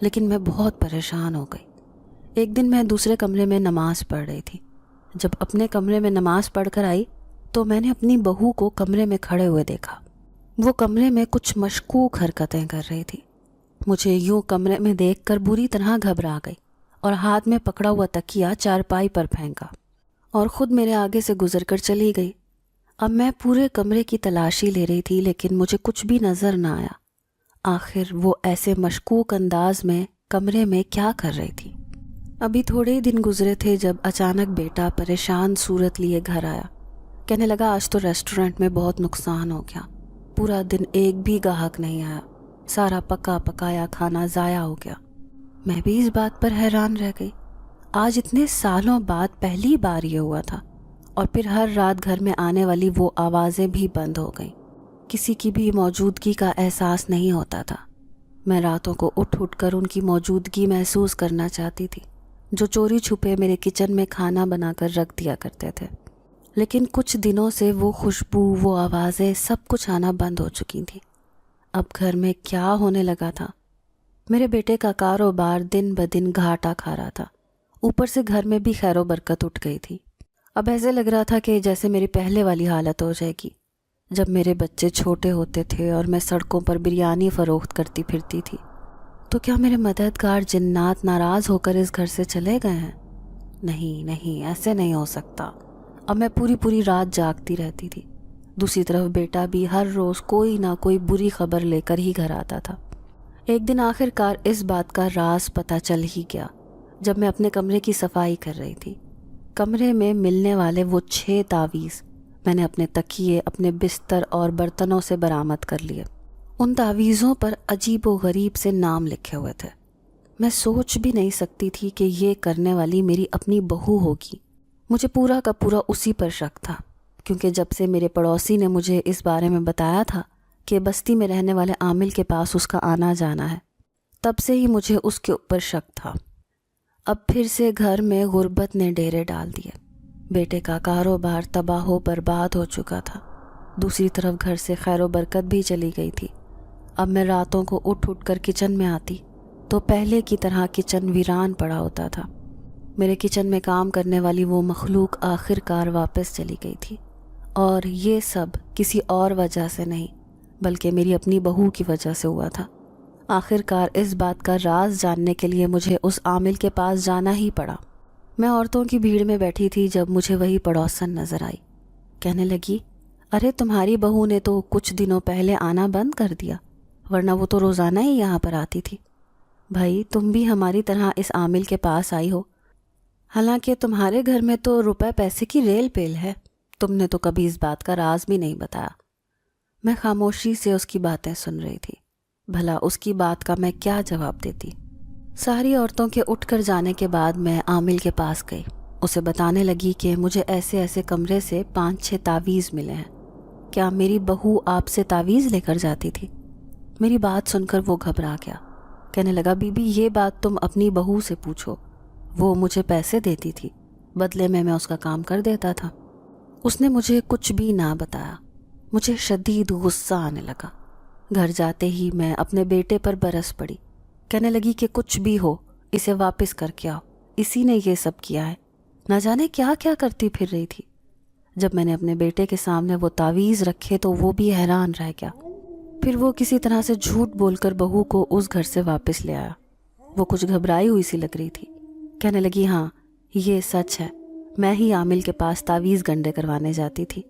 لیکن میں بہت پریشان ہو گئی۔ ایک دن میں دوسرے کمرے میں نماز پڑھ رہی تھی۔ جب اپنے کمرے میں نماز پڑھ کر آئی تو میں نے اپنی بہو کو کمرے میں کھڑے ہوئے دیکھا۔ وہ کمرے میں کچھ مشکوک حرکتیں کر رہی تھی۔ مجھے یوں کمرے میں دیکھ کر بری طرح گھبرا گئی اور ہاتھ میں پکڑا ہوا تکیہ چارپائی پر پھینکا اور خود میرے آگے سے گزر کر چلی گئی۔ اب میں پورے کمرے کی تلاشی لے رہی تھی، لیکن مجھے کچھ بھی نظر نہ آیا۔ آخر وہ ایسے مشکوک انداز میں کمرے میں کیا کر رہی تھی؟ ابھی تھوڑے ہی دن گزرے تھے جب اچانک بیٹا پریشان صورت لیے گھر آیا۔ کہنے لگا آج تو ریسٹورنٹ میں بہت نقصان ہو گیا، پورا دن ایک بھی گاہک نہیں آیا، سارا پکا پکایا کھانا ضائع ہو گیا۔ میں بھی اس بات پر حیران رہ گئی۔ آج اتنے سالوں بعد پہلی بار یہ ہوا تھا، اور پھر ہر رات گھر میں آنے والی وہ آوازیں بھی بند ہو گئیں۔ کسی کی بھی موجودگی کا احساس نہیں ہوتا تھا۔ میں راتوں کو اٹھ اٹھ کر ان کی موجودگی محسوس کرنا چاہتی تھی، جو چوری چھپے میرے کچن میں کھانا بنا کر رکھ دیا کرتے تھے۔ لیکن کچھ دنوں سے وہ خوشبو، وہ آوازیں سب کچھ آنا بند ہو چکی تھیں۔ اب گھر میں کیا ہونے لگا تھا؟ میرے بیٹے کا کاروبار دن بدن گھاٹا کھا رہا تھا، اوپر سے گھر میں بھی خیر و برکت اٹھ گئی تھی۔ اب ایسے لگ رہا تھا کہ جیسے میری پہلے والی حالت ہو جائے گی، جب میرے بچے چھوٹے ہوتے تھے اور میں سڑکوں پر بریانی فروخت کرتی پھرتی تھی۔ تو کیا میرے مددگار جنات ناراض ہو کر اس گھر سے چلے گئے ہیں؟ نہیں نہیں، ایسے نہیں ہو سکتا۔ اب میں پوری رات جاگتی رہتی تھی۔ دوسری طرف بیٹا بھی ہر روز کوئی نہ کوئی بری خبر لے کر ہی گھر آتا تھا۔ ایک دن آخر کار اس بات کا راز پتہ چل ہی گیا جب میں اپنے کمرے کی صفائی کر رہی تھی۔ کمرے میں ملنے والے وہ 6 تعویذ میں نے اپنے تکیے، اپنے بستر اور برتنوں سے برآمد کر لیے۔ ان تعویذوں پر عجیب و غریب سے نام لکھے ہوئے تھے۔ میں سوچ بھی نہیں سکتی تھی کہ یہ کرنے والی میری اپنی بہو ہوگی۔ مجھے پورا کا پورا اسی پر شک تھا، کیونکہ جب سے میرے پڑوسی نے مجھے اس بارے میں بتایا تھا کہ بستی میں رہنے والے عامل کے پاس اس کا آنا جانا ہے، تب سے ہی مجھے اس کے اوپر شک تھا۔ اب پھر سے گھر میں غربت نے ڈیرے ڈال دیے۔ بیٹے کا کاروبار تباہ و برباد ہو چکا تھا، دوسری طرف گھر سے خیر و برکت بھی چلی گئی تھی۔ اب میں راتوں کو اٹھ اٹھ کر کچن میں آتی تو پہلے کی طرح کچن ویران پڑا ہوتا تھا۔ میرے کچن میں کام کرنے والی وہ مخلوق آخر کار واپس چلی گئی تھی، اور یہ سب کسی اور وجہ سے نہیں بلکہ میری اپنی بہو کی وجہ سے ہوا تھا۔ آخر کار اس بات کا راز جاننے کے لیے مجھے اس عامل کے پاس جانا ہی پڑا۔ میں عورتوں کی بھیڑ میں بیٹھی تھی جب مجھے وہی پڑوسن نظر آئی۔ کہنے لگی، ارے تمہاری بہو نے تو کچھ دنوں پہلے آنا بند کر دیا، ورنہ وہ تو روزانہ ہی یہاں پر آتی تھی۔ بھائی تم بھی ہماری طرح اس عامل کے پاس آئی ہو، حالانکہ تمہارے گھر میں تو روپے پیسے کی ریل پیل ہے، تم نے تو کبھی اس بات کا راز بھی نہیں بتایا۔ میں خاموشی سے اس کی باتیں سن رہی تھی۔ بھلا اس کی بات کا میں کیا جواب دیتی؟ ساری عورتوں کے اٹھ کر جانے کے بعد میں عامل کے پاس گئی۔ اسے بتانے لگی کہ مجھے ایسے ایسے کمرے سے 5-6 تعویذ ملے ہیں، کیا میری بہو آپ سے تعویذ لے کر جاتی تھی؟ میری بات سن کر وہ گھبرا گیا۔ کہنے لگا، بی بی یہ بات تم اپنی بہو سے پوچھو، وہ مجھے پیسے دیتی تھی، بدلے میں اس کا کام کر دیتا تھا۔ اس نے مجھے کچھ بھی نہ بتایا۔ مجھے شدید غصہ آنے لگا۔ گھر جاتے ہی میں اپنے بیٹے پر برس پڑی۔ کہنے لگی کہ کچھ بھی ہو اسے واپس کر کے آؤ، اسی نے یہ سب کیا ہے، نہ جانے کیا کیا کرتی پھر رہی تھی۔ جب میں نے اپنے بیٹے کے سامنے وہ تعویذ رکھے تو وہ بھی حیران رہ گیا۔ پھر وہ کسی طرح سے جھوٹ بول کر بہو کو اس گھر سے واپس لے آیا۔ وہ کچھ گھبرائی ہوئی سی لگ رہی تھی۔ کہنے لگی، ہاں یہ سچ ہے، میں ہی عامل کے پاس تعویذ گنڈے کروانے جاتی تھی،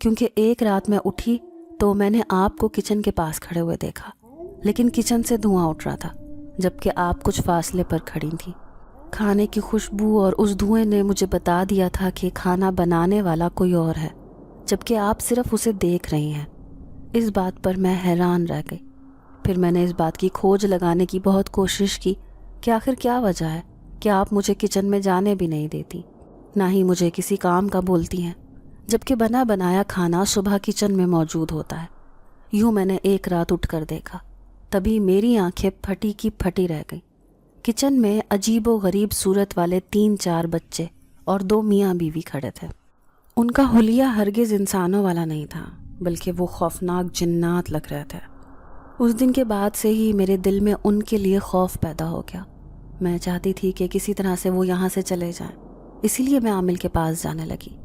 کیونکہ ایک رات میں اٹھی تو میں نے آپ کو کچن کے پاس کھڑے ہوئے دیکھا، لیکن کچن سے دھواں اٹھ رہا تھا، جبکہ آپ کچھ فاصلے پر کھڑی تھیں۔ کھانے کی خوشبو اور اس دھوئیں نے مجھے بتا دیا تھا کہ کھانا بنانے والا کوئی اور ہے، جبکہ آپ صرف اسے دیکھ رہی ہیں۔ اس بات پر میں حیران رہ گئی۔ پھر میں نے اس بات کی کھوج لگانے کی بہت کوشش کی کہ آخر کیا وجہ ہے کہ آپ مجھے کچن میں جانے بھی نہیں دیتی، نہ ہی مجھے کسی کام کا بولتی ہیں، جبکہ بنا بنایا کھانا صبح کچن میں موجود ہوتا ہے۔ یوں میں نے ایک رات اٹھ کر دیکھا، تبھی میری آنکھیں پھٹی کی پھٹی رہ گئیں۔ کچن میں عجیب و غریب صورت والے 3-4 بچے اور 2 میاں بیوی کھڑے تھے۔ ان کا حلیہ ہرگز انسانوں والا نہیں تھا، بلکہ وہ خوفناک جنات لگ رہے تھے۔ اس دن کے بعد سے ہی میرے دل میں ان کے لیے خوف پیدا ہو گیا۔ میں چاہتی تھی کہ کسی طرح سے وہ یہاں سے چلے جائیں، اسی لیے میں عامل کے پاس جانے لگی۔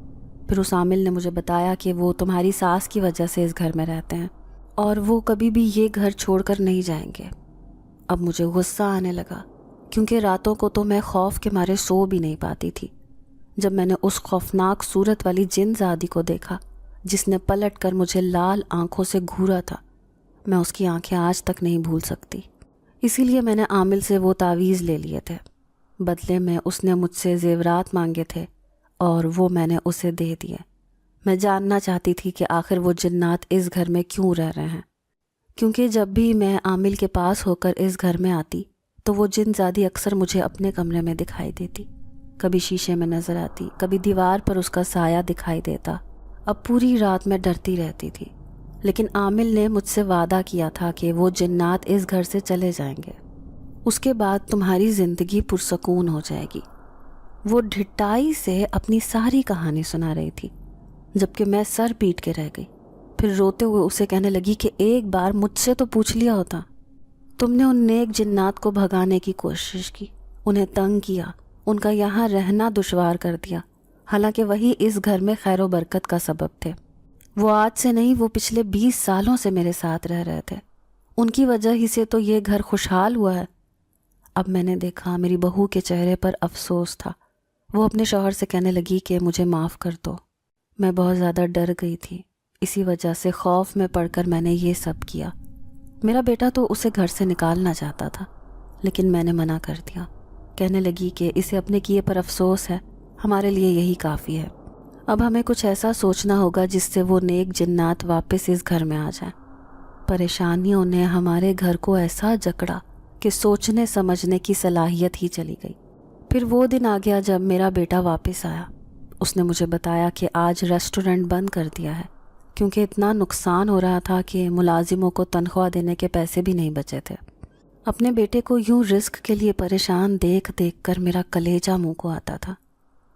پھر اس عامل نے مجھے بتایا کہ وہ تمہاری ساس کی وجہ سے اس گھر میں رہتے ہیں اور وہ کبھی بھی یہ گھر چھوڑ کر نہیں جائیں گے۔ اب مجھے غصہ آنے لگا، کیونکہ راتوں کو تو میں خوف کے مارے سو بھی نہیں پاتی تھی۔ جب میں نے اس خوفناک صورت والی جن زادی کو دیکھا جس نے پلٹ کر مجھے لال آنکھوں سے گھورا تھا، میں اس کی آنکھیں آج تک نہیں بھول سکتی۔ اسی لیے میں نے عامل سے وہ تعویذ لے لیے تھے۔ بدلے میں اس نے مجھ سے زیورات مانگے تھے اور وہ میں نے اسے دے دیے۔ میں جاننا چاہتی تھی کہ آخر وہ جنات اس گھر میں کیوں رہ رہے ہیں، کیونکہ جب بھی میں عامل کے پاس ہو کر اس گھر میں آتی تو وہ جن زادی اکثر مجھے اپنے کمرے میں دکھائی دیتی، کبھی شیشے میں نظر آتی، کبھی دیوار پر اس کا سایہ دکھائی دیتا۔ اب پوری رات میں ڈرتی رہتی تھی، لیکن عامل نے مجھ سے وعدہ کیا تھا کہ وہ جنات اس گھر سے چلے جائیں گے، اس کے بعد تمہاری زندگی پرسکون ہو جائے گی۔ وہ ڈھٹائی سے اپنی ساری کہانی سنا رہی تھی، جبکہ میں سر پیٹ کے رہ گئی۔ پھر روتے ہوئے اسے کہنے لگی کہ ایک بار مجھ سے تو پوچھ لیا ہوتا، تم نے ان نیک جنات کو بھگانے کی کوشش کی، انہیں تنگ کیا، ان کا یہاں رہنا دشوار کر دیا، حالانکہ وہی اس گھر میں خیر و برکت کا سبب تھے۔ وہ آج سے نہیں، وہ پچھلے 20 سالوں سے میرے ساتھ رہ رہے تھے، ان کی وجہ ہی سے تو یہ گھر خوشحال ہوا ہے۔ اب میں نے دیکھا میری بہو کے چہرے پر افسوس تھا۔ وہ اپنے شوہر سے کہنے لگی کہ مجھے معاف کر دو، میں بہت زیادہ ڈر گئی تھی، اسی وجہ سے خوف میں پڑ کر میں نے یہ سب کیا۔ میرا بیٹا تو اسے گھر سے نکالنا چاہتا تھا، لیکن میں نے منع کر دیا۔ کہنے لگی کہ اسے اپنے کیے پر افسوس ہے، ہمارے لیے یہی کافی ہے۔ اب ہمیں کچھ ایسا سوچنا ہوگا جس سے وہ نیک جنات واپس اس گھر میں آ جائیں۔ پریشانیوں نے ہمارے گھر کو ایسا جکڑا کہ سوچنے سمجھنے کی صلاحیت ہی چلی گئی۔ پھر وہ دن آ گیا جب میرا بیٹا واپس آیا۔ اس نے مجھے بتایا کہ آج ریسٹورنٹ بند کر دیا ہے، کیونکہ اتنا نقصان ہو رہا تھا کہ ملازموں کو تنخواہ دینے کے پیسے بھی نہیں بچے تھے۔ اپنے بیٹے کو یوں رزق کے لیے پریشان دیکھ دیکھ کر میرا کلیجہ منہ کو آتا تھا۔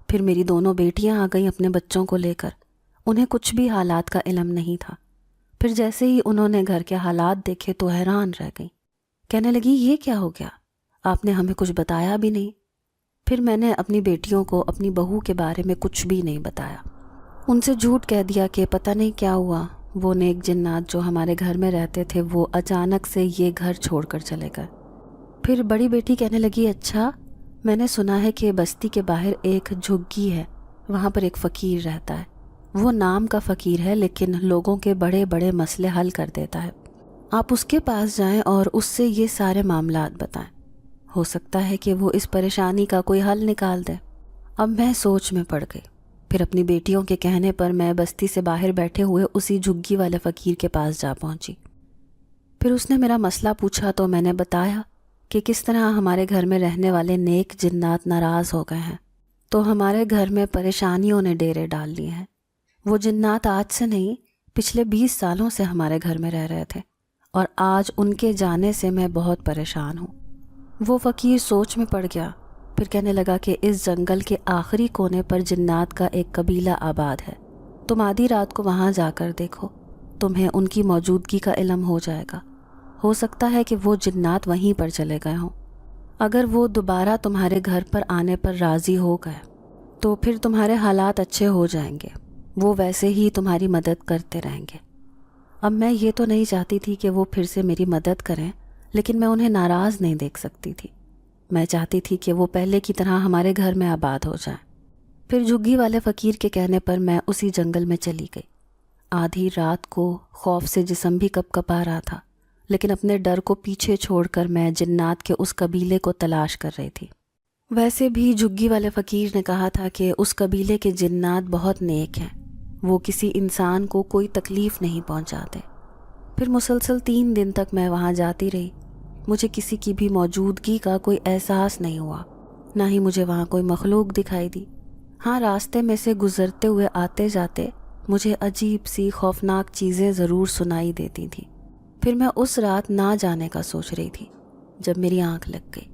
پھر میری دونوں بیٹیاں آ گئیں اپنے بچوں کو لے کر، انہیں کچھ بھی حالات کا علم نہیں تھا۔ پھر جیسے ہی انہوں نے گھر کے حالات دیکھے تو حیران رہ گئیں، کہنے لگی یہ کیا ہو گیا، آپ نے ہمیں کچھ بتایا بھی نہیں۔ پھر میں نے اپنی بیٹیوں کو اپنی بہو کے بارے میں کچھ بھی نہیں بتایا، ان سے جھوٹ کہہ دیا کہ پتہ نہیں کیا ہوا، وہ نیک جنات جو ہمارے گھر میں رہتے تھے وہ اچانک سے یہ گھر چھوڑ کر چلے گئے۔ پھر بڑی بیٹی کہنے لگی، اچھا میں نے سنا ہے کہ بستی کے باہر ایک جھگی ہے، وہاں پر ایک فقیر رہتا ہے۔ وہ نام کا فقیر ہے لیکن لوگوں کے بڑے بڑے مسئلے حل کر دیتا ہے۔ آپ اس کے پاس جائیں اور اس سے یہ سارے معاملات بتائیں، ہو سکتا ہے کہ وہ اس پریشانی کا کوئی حل نکال دے۔ اب میں سوچ میں پڑ گئی۔ پھر اپنی بیٹیوں کے کہنے پر میں بستی سے باہر بیٹھے ہوئے اسی جھگی والے فقیر کے پاس جا پہنچی۔ پھر اس نے میرا مسئلہ پوچھا تو میں نے بتایا کہ کس طرح ہمارے گھر میں رہنے والے نیک جنات ناراض ہو گئے ہیں، تو ہمارے گھر میں پریشانیوں نے ڈیرے ڈال لیے ہیں۔ وہ جنات آج سے نہیں، پچھلے 20 سالوں سے ہمارے گھر میں رہ رہے تھے، اور آج ان کے جانے سے میں بہت پریشان ہوں۔ وہ فقیر سوچ میں پڑ گیا، پھر کہنے لگا کہ اس جنگل کے آخری کونے پر جنات کا ایک قبیلہ آباد ہے، تم آدھی رات کو وہاں جا کر دیکھو، تمہیں ان کی موجودگی کا علم ہو جائے گا۔ ہو سکتا ہے کہ وہ جنات وہیں پر چلے گئے ہوں۔ اگر وہ دوبارہ تمہارے گھر پر آنے پر راضی ہو گئے تو پھر تمہارے حالات اچھے ہو جائیں گے، وہ ویسے ہی تمہاری مدد کرتے رہیں گے۔ اب میں یہ تو نہیں چاہتی تھی کہ وہ پھر سے میری مدد کریں، لیکن میں انہیں ناراض نہیں دیکھ سکتی تھی۔ میں چاہتی تھی کہ وہ پہلے کی طرح ہمارے گھر میں آباد ہو جائیں۔ پھر جھگی والے فقیر کے کہنے پر میں اسی جنگل میں چلی گئی۔ آدھی رات کو خوف سے جسم بھی کپ کپا رہا تھا، لیکن اپنے ڈر کو پیچھے چھوڑ کر میں جنات کے اس قبیلے کو تلاش کر رہی تھی۔ ویسے بھی جھگی والے فقیر نے کہا تھا کہ اس قبیلے کے جنات بہت نیک ہیں، وہ کسی انسان کو کوئی تکلیف نہیں پہنچاتے۔ پھر مسلسل 3 دن تک میں وہاں جاتی رہی۔ مجھے کسی کی بھی موجودگی کا کوئی احساس نہیں ہوا، نہ ہی مجھے وہاں کوئی مخلوق دکھائی دی۔ ہاں، راستے میں سے گزرتے ہوئے آتے جاتے مجھے عجیب سی خوفناک چیزیں ضرور سنائی دیتی تھیں۔ پھر میں اس رات نہ جانے کا سوچ رہی تھی، جب میری آنکھ لگ گئی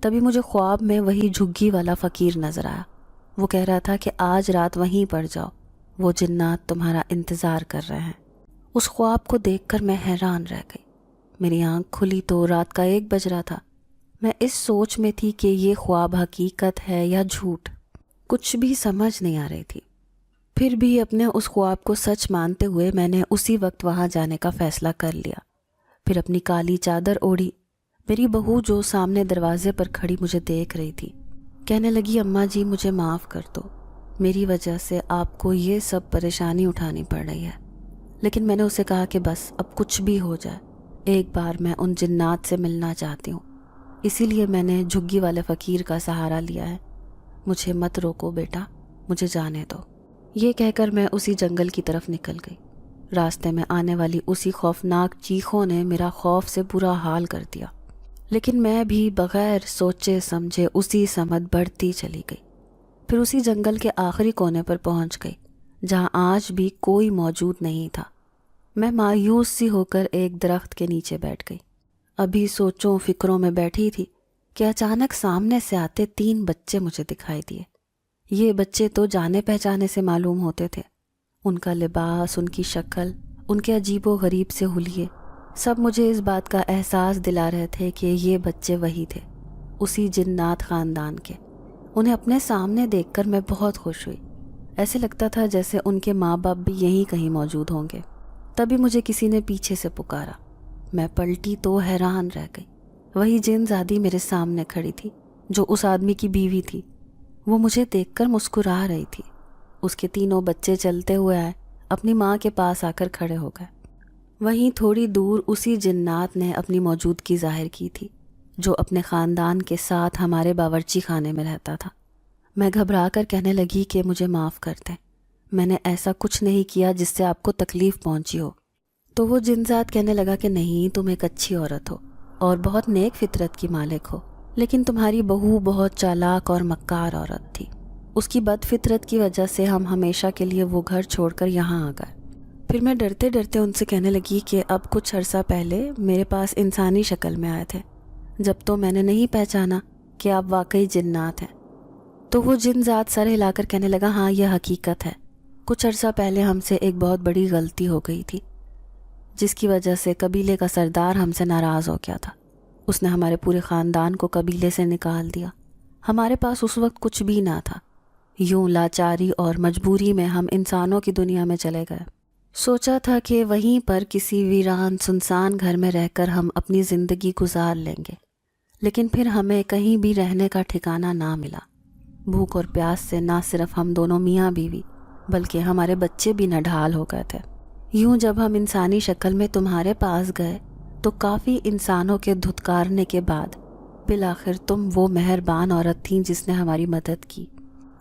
تبھی مجھے خواب میں وہی جھگی والا فقیر نظر آیا۔ وہ کہہ رہا تھا کہ آج رات وہیں پڑ جاؤ، وہ جنات تمہارا انتظار کر رہے ہیں۔ اس خواب کو دیکھ کر میں حیران رہ گئی۔ میری آنکھ کھلی تو رات کا 1 بج رہا تھا۔ میں اس سوچ میں تھی کہ یہ خواب حقیقت ہے یا جھوٹ، کچھ بھی سمجھ نہیں آ رہی تھی۔ پھر بھی اپنے اس خواب کو سچ مانتے ہوئے میں نے اسی وقت وہاں جانے کا فیصلہ کر لیا۔ پھر اپنی کالی چادر اوڑھی۔ میری بہو جو سامنے دروازے پر کھڑی مجھے دیکھ رہی تھی کہنے لگی، اماں جی مجھے معاف کر دو، میری وجہ سے آپ کو یہ سب پریشانی اٹھانی پڑ رہی ہے۔ لیکن میں نے اسے کہا کہ بس اب کچھ بھی ہو جائے، ایک بار میں ان جنات سے ملنا چاہتی ہوں، اسی لیے میں نے جھگی والے فقیر کا سہارا لیا ہے۔ مجھے مت روکو بیٹا، مجھے جانے دو۔ یہ کہہ کر میں اسی جنگل کی طرف نکل گئی۔ راستے میں آنے والی اسی خوفناک چیخوں نے میرا خوف سے برا حال کر دیا، لیکن میں بھی بغیر سوچے سمجھے اسی سمت بڑھتی چلی گئی۔ پھر اسی جنگل کے آخری کونے پر پہنچ گئی جہاں آج بھی کوئی موجود نہیں تھا۔ میں مایوس سی ہو کر ایک درخت کے نیچے بیٹھ گئی۔ ابھی سوچوں فکروں میں بیٹھی تھی کہ اچانک سامنے سے آتے 3 بچے مجھے دکھائی دیے۔ یہ بچے تو جانے پہچانے سے معلوم ہوتے تھے، ان کا لباس، ان کی شکل، ان کے عجیب و غریب سے حلیے، سب مجھے اس بات کا احساس دلا رہے تھے کہ یہ بچے وہی تھے، اسی جنات خاندان کے۔ انہیں اپنے سامنے دیکھ کر میں بہت خوش ہوئی، ایسے لگتا تھا جیسے ان کے ماں باپ بھی یہیں کہیں موجود ہوں گے۔ تبھی مجھے کسی نے پیچھے سے پکارا۔ میں پلٹی تو حیران رہ گئی۔ وہی جن زادی میرے سامنے کھڑی تھی جو اس آدمی کی بیوی تھی۔ وہ مجھے دیکھ کر مسکرا رہی تھی۔ اس کے 3 بچے چلتے ہوئے آئے، اپنی ماں کے پاس آ کر کھڑے ہو گئے۔ وہیں تھوڑی دور اسی جنات نے اپنی موجودگی ظاہر کی تھی جو اپنے خاندان کے ساتھ ہمارے باورچی خانے میں رہتا تھا۔ میں گھبرا کر کہنے لگی کہ مجھے معاف کر دیں، میں نے ایسا کچھ نہیں کیا جس سے آپ کو تکلیف پہنچی ہو۔ تو وہ جنزاد کہنے لگا کہ نہیں، تم ایک اچھی عورت ہو اور بہت نیک فطرت کی مالک ہو، لیکن تمہاری بہو بہت چالاک اور مکار عورت تھی۔ اس کی بد فطرت کی وجہ سے ہم ہمیشہ کے لیے وہ گھر چھوڑ کر یہاں آ گئے۔ پھر میں ڈرتے ڈرتے ان سے کہنے لگی کہ اب کچھ عرصہ پہلے میرے پاس انسانی شکل میں آئے تھے، جب تو میں نے نہیں پہچانا کہ آپ واقعی جنات ہیں۔ تو وہ جنزاد سر ہلا کر کہنے لگا، ہاں یہ حقیقت ہے، کچھ عرصہ پہلے ہم سے ایک بہت بڑی غلطی ہو گئی تھی جس کی وجہ سے قبیلے کا سردار ہم سے ناراض ہو گیا تھا۔ اس نے ہمارے پورے خاندان کو قبیلے سے نکال دیا۔ ہمارے پاس اس وقت کچھ بھی نہ تھا، یوں لاچاری اور مجبوری میں ہم انسانوں کی دنیا میں چلے گئے۔ سوچا تھا کہ وہیں پر کسی ویران سنسان گھر میں رہ کر ہم اپنی زندگی گزار لیں گے، لیکن پھر ہمیں کہیں بھی رہنے کا ٹھکانہ نہ ملا۔ بھوک اور پیاس سے نہ صرف ہم دونوں میاں بیوی بلکہ ہمارے بچے بھی نڈھال ہو گئے تھے۔ یوں جب ہم انسانی شکل میں تمہارے پاس گئے تو کافی انسانوں کے دھتکارنے کے بعد بالآخر تم وہ مہربان عورت تھیں جس نے ہماری مدد کی۔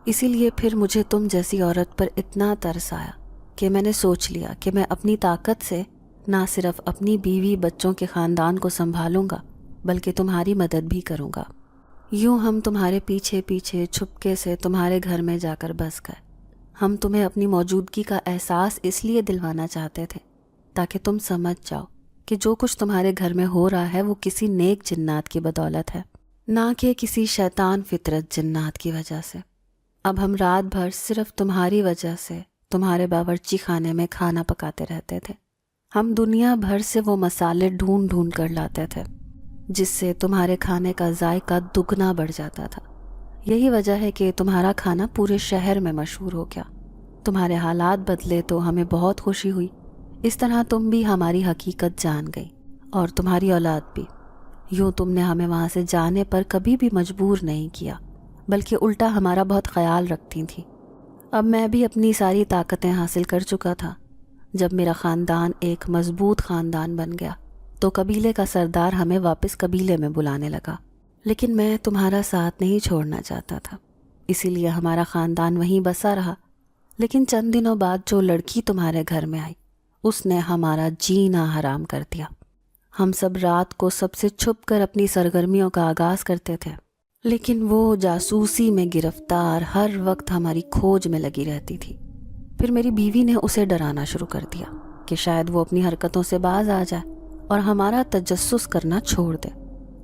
اسی لیے پھر مجھے تم جیسی عورت پر اتنا ترس آیا کہ میں نے سوچ لیا کہ میں اپنی طاقت سے نہ صرف اپنی بیوی بچوں کے خاندان کو سنبھالوں گا بلکہ تمہاری مدد بھی کروں گا۔ یوں ہم تمہارے پیچھے پیچھے چھپکے سے تمہارے گھر میں جا کر بس گئے۔ ہم تمہیں اپنی موجودگی کا احساس اس لیے دلوانا چاہتے تھے تاکہ تم سمجھ جاؤ کہ جو کچھ تمہارے گھر میں ہو رہا ہے وہ کسی نیک جنات کی بدولت ہے، نہ کہ کسی شیطان فطرت جنات کی وجہ سے۔ اب ہم رات بھر صرف تمہاری وجہ سے تمہارے باورچی خانے میں کھانا پکاتے رہتے تھے۔ ہم دنیا بھر سے وہ مسالے ڈھونڈ ڈھونڈ کر لاتے تھے جس سے تمہارے کھانے کا ذائقہ دگنا بڑھ جاتا تھا۔ یہی وجہ ہے کہ تمہارا کھانا پورے شہر میں مشہور ہو گیا۔ تمہارے حالات بدلے تو ہمیں بہت خوشی ہوئی۔ اس طرح تم بھی ہماری حقیقت جان گئی اور تمہاری اولاد بھی۔ یوں تم نے ہمیں وہاں سے جانے پر کبھی بھی مجبور نہیں کیا بلکہ الٹا ہمارا بہت خیال رکھتی تھی۔ اب میں بھی اپنی ساری طاقتیں حاصل کر چکا تھا۔ جب میرا خاندان ایک مضبوط خاندان بن گیا تو قبیلے کا سردار ہمیں واپس قبیلے میں بلانے لگا، لیکن میں تمہارا ساتھ نہیں چھوڑنا چاہتا تھا، اسی لیے ہمارا خاندان وہیں بسا رہا۔ لیکن چند دنوں بعد جو لڑکی تمہارے گھر میں آئی اس نے ہمارا جینا حرام کر دیا۔ ہم سب رات کو سب سے چھپ کر اپنی سرگرمیوں کا آغاز کرتے تھے، لیکن وہ جاسوسی میں گرفتار ہر وقت ہماری کھوج میں لگی رہتی تھی۔ پھر میری بیوی نے اسے ڈرانا شروع کر دیا کہ شاید وہ اپنی حرکتوں سے باز آ جائے اور ہمارا تجسس کرنا چھوڑ دے،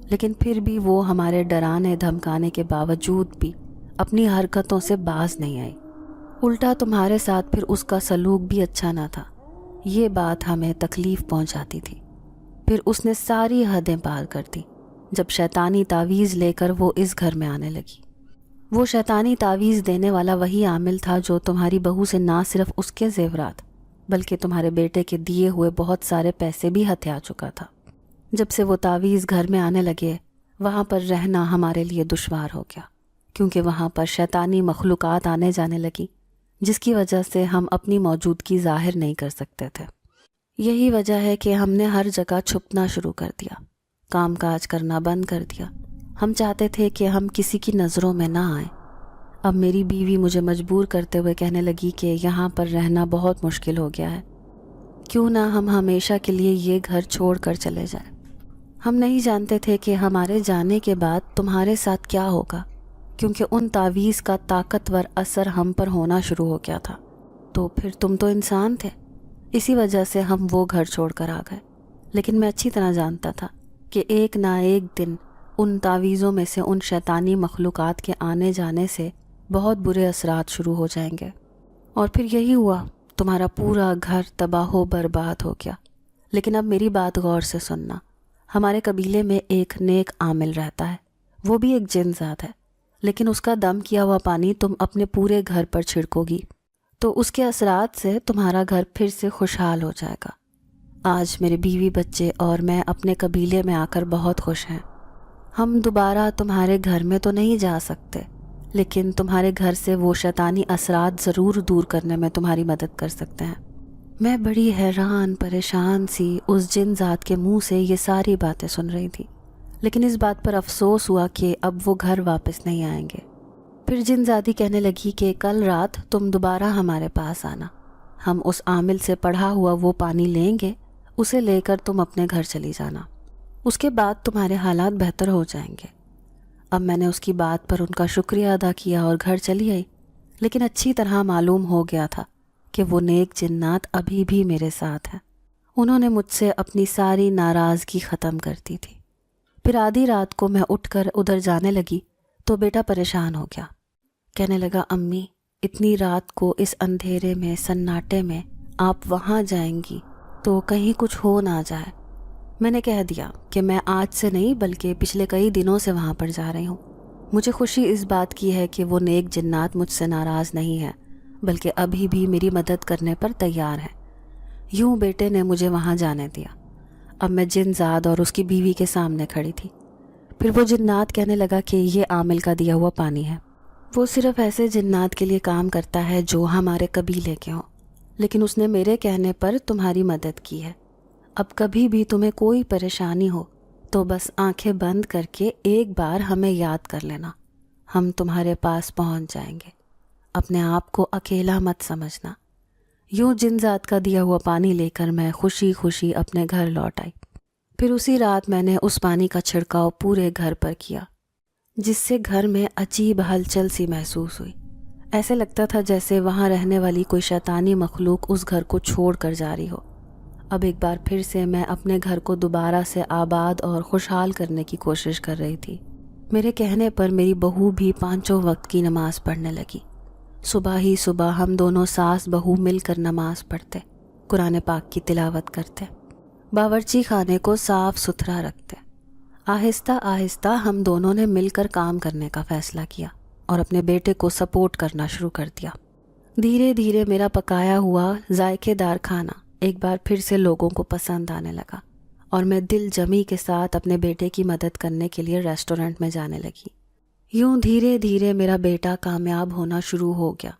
لیکن پھر بھی وہ ہمارے ڈرانے دھمکانے کے باوجود بھی اپنی حرکتوں سے باز نہیں آئی۔ الٹا تمہارے ساتھ پھر اس کا سلوک بھی اچھا نہ تھا۔ یہ بات ہمیں تکلیف پہنچاتی تھی۔ پھر اس نے ساری حدیں پار کر دی جب شیطانی تعویذ لے کر وہ اس گھر میں آنے لگی۔ وہ شیطانی تعویذ دینے والا وہی عامل تھا جو تمہاری بہو سے نہ صرف اس کے زیورات بلکہ تمہارے بیٹے کے دیے ہوئے بہت سارے پیسے بھی ہتھیا چکا تھا۔ جب سے وہ تعویذ گھر میں آنے لگے وہاں پر رہنا ہمارے لیے دشوار ہو گیا، کیونکہ وہاں پر شیطانی مخلوقات آنے جانے لگی جس کی وجہ سے ہم اپنی موجودگی ظاہر نہیں کر سکتے تھے۔ یہی وجہ ہے کہ ہم نے ہر جگہ چھپنا شروع کر دیا، کام کاج کرنا بند کر دیا۔ ہم چاہتے تھے کہ ہم کسی کی نظروں میں نہ آئیں۔ اب میری بیوی مجھے مجبور کرتے ہوئے کہنے لگی کہ یہاں پر رہنا بہت مشکل ہو گیا ہے، کیوں نہ ہم ہمیشہ کے لیے یہ گھر چھوڑ کر چلے جائیں۔ ہم نہیں جانتے تھے کہ ہمارے جانے کے بعد تمہارے ساتھ کیا ہوگا، کیونکہ ان تعویذ کا طاقتور اثر ہم پر ہونا شروع ہو گیا تھا۔ تو پھر تم تو انسان تھے، اسی وجہ سے ہم وہ گھر چھوڑ کر آ گئے۔ لیکن میں اچھی طرح جانتا تھا کہ ایک نہ ایک دن ان تعویذوں میں سے ان شیطانی مخلوقات کے آنے جانے سے بہت برے اثرات شروع ہو جائیں گے۔ اور پھر یہی ہوا، تمہارا پورا گھر تباہ و برباد ہو گیا۔ لیکن اب میری بات غور سے سننا۔ ہمارے قبیلے میں ایک نیک عامل رہتا ہے، وہ بھی ایک جن ذات ہے، لیکن اس کا دم کیا ہوا پانی تم اپنے پورے گھر پر چھڑکو گی تو اس کے اثرات سے تمہارا گھر پھر سے خوشحال ہو جائے گا۔ آج میرے بیوی بچے اور میں اپنے قبیلے میں آ کر بہت خوش ہیں۔ ہم دوبارہ تمہارے گھر میں تو نہیں جا سکتے، لیکن تمہارے گھر سے وہ شیطانی اثرات ضرور دور کرنے میں تمہاری مدد کر سکتے ہیں۔ میں بڑی حیران پریشان سی اس جن ذات کے منہ سے یہ ساری باتیں سن رہی تھی، لیکن اس بات پر افسوس ہوا کہ اب وہ گھر واپس نہیں آئیں گے۔ پھر جن ذاتی کہنے لگی کہ کل رات تم دوبارہ ہمارے پاس آنا، ہم اس عامل سے پڑھا ہوا وہ پانی لیں گے، اسے لے کر تم اپنے گھر چلی جانا، اس کے بعد تمہارے حالات بہتر ہو جائیں گے۔ اب میں نے اس کی بات پر ان کا شکریہ ادا کیا اور گھر چلی آئی، لیکن اچھی طرح معلوم ہو گیا تھا کہ وہ نیک جنات ابھی بھی میرے ساتھ ہیں۔ انہوں نے مجھ سے اپنی ساری ناراضگی ختم کر دی تھی۔ پھر آدھی رات کو میں اٹھ کر ادھر جانے لگی تو بیٹا پریشان ہو گیا، کہنے لگا امی اتنی رات کو اس اندھیرے میں سناٹے میں آپ وہاں جائیں گی تو کہیں کچھ ہو نہ جائے۔ میں نے کہہ دیا کہ میں آج سے نہیں بلکہ پچھلے کئی دنوں سے وہاں پر جا رہی ہوں۔ مجھے خوشی اس بات کی ہے کہ وہ نیک جنات مجھ سے ناراض نہیں ہیں بلکہ ابھی بھی میری مدد کرنے پر تیار ہیں۔ یوں بیٹے نے مجھے وہاں جانے دیا۔ اب میں جن زاد اور اس کی بیوی کے سامنے کھڑی تھی۔ پھر وہ جنات کہنے لگا کہ یہ عامل کا دیا ہوا پانی ہے، وہ صرف ایسے جنات کے لیے کام کرتا ہے جو ہمارے قبیلے کے ہوں، لیکن اس نے میرے کہنے پر تمہاری مدد کی ہے۔ اب کبھی بھی تمہیں کوئی پریشانی ہو تو بس آنکھیں بند کر کے ایک بار ہمیں یاد کر لینا، ہم تمہارے پاس پہنچ جائیں گے۔ اپنے آپ کو اکیلا مت سمجھنا۔ یوں جن ذات کا دیا ہوا پانی لے کر میں خوشی خوشی اپنے گھر لوٹ آئی۔ پھر اسی رات میں نے اس پانی کا چھڑکاؤ پورے گھر پر کیا، جس سے گھر میں عجیب ہلچل سی محسوس ہوئی۔ ایسے لگتا تھا جیسے وہاں رہنے والی کوئی شیطانی مخلوق اس گھر کو چھوڑ کر جا رہی ہو۔ اب ایک بار پھر سے میں اپنے گھر کو دوبارہ سے آباد اور خوشحال کرنے کی کوشش کر رہی تھی۔ میرے کہنے پر میری بہو بھی 5 وقت کی نماز پڑھنے لگی۔ صبح ہی صبح ہم دونوں ساس بہو مل کر نماز پڑھتے، قرآن پاک کی تلاوت کرتے، باورچی خانے کو صاف ستھرا رکھتے۔ آہستہ آہستہ ہم دونوں نے مل کر کام کرنے کا فیصلہ کیا اور اپنے بیٹے کو سپورٹ کرنا شروع کر دیا۔ دھیرے دھیرے میرا پکایا ہوا ذائقے دار کھانا ایک بار پھر سے لوگوں کو پسند آنے لگا، اور میں دل جمی کے ساتھ اپنے بیٹے کی مدد کرنے کے لیے ریسٹورنٹ میں جانے لگی۔ یوں دھیرے دھیرے میرا بیٹا کامیاب ہونا شروع ہو گیا۔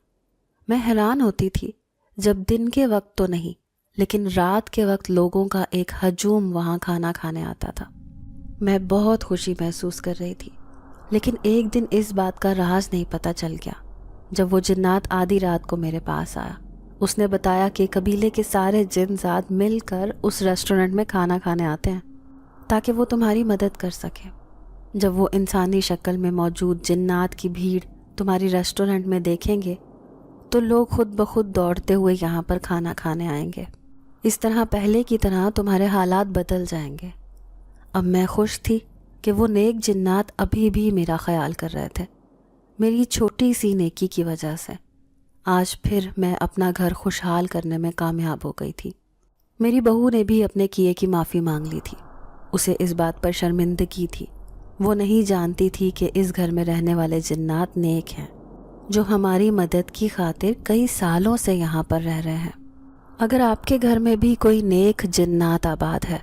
میں حیران ہوتی تھی جب دن کے وقت تو نہیں لیکن رات کے وقت لوگوں کا ایک ہجوم وہاں کھانا کھانے آتا تھا۔ میں بہت خوشی محسوس کر رہی تھی، لیکن ایک دن اس بات کا راز نہیں پتہ چل گیا جب وہ جنات آدھی رات کو میرے پاس آیا۔ اس نے بتایا کہ قبیلے کے سارے جن ذات مل کر اس ریسٹورنٹ میں کھانا کھانے آتے ہیں تاکہ وہ تمہاری مدد کر سکے۔ جب وہ انسانی شکل میں موجود جنات کی بھیڑ تمہاری ریسٹورنٹ میں دیکھیں گے تو لوگ خود بخود دوڑتے ہوئے یہاں پر کھانا کھانے آئیں گے۔ اس طرح پہلے کی طرح تمہارے حالات بدل جائیں گے۔ اب میں خوش تھی کہ وہ نیک جنات ابھی بھی میرا خیال کر رہے تھے، میری چھوٹی سی نیکی کی وجہ سے۔ آج پھر میں اپنا گھر خوشحال کرنے میں کامیاب ہو گئی تھی۔ میری بہو نے بھی اپنے کیے کی معافی مانگ لی تھی۔ اسے اس بات پر شرمندگی تھی، وہ نہیں جانتی تھی کہ اس گھر میں رہنے والے جنات نیک ہیں جو ہماری مدد کی خاطر کئی سالوں سے یہاں پر رہ رہے ہیں۔ اگر آپ کے گھر میں بھی کوئی نیک جنات آباد ہے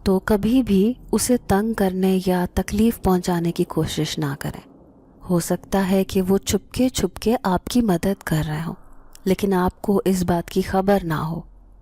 تو کبھی بھی اسے تنگ کرنے یا تکلیف پہنچانے کی کوشش نہ کریں۔ ہو سکتا ہے کہ وہ چھپکے چھپکے آپ کی مدد کر رہے ہوں، لیکن آپ کو اس بات کی خبر نہ ہو۔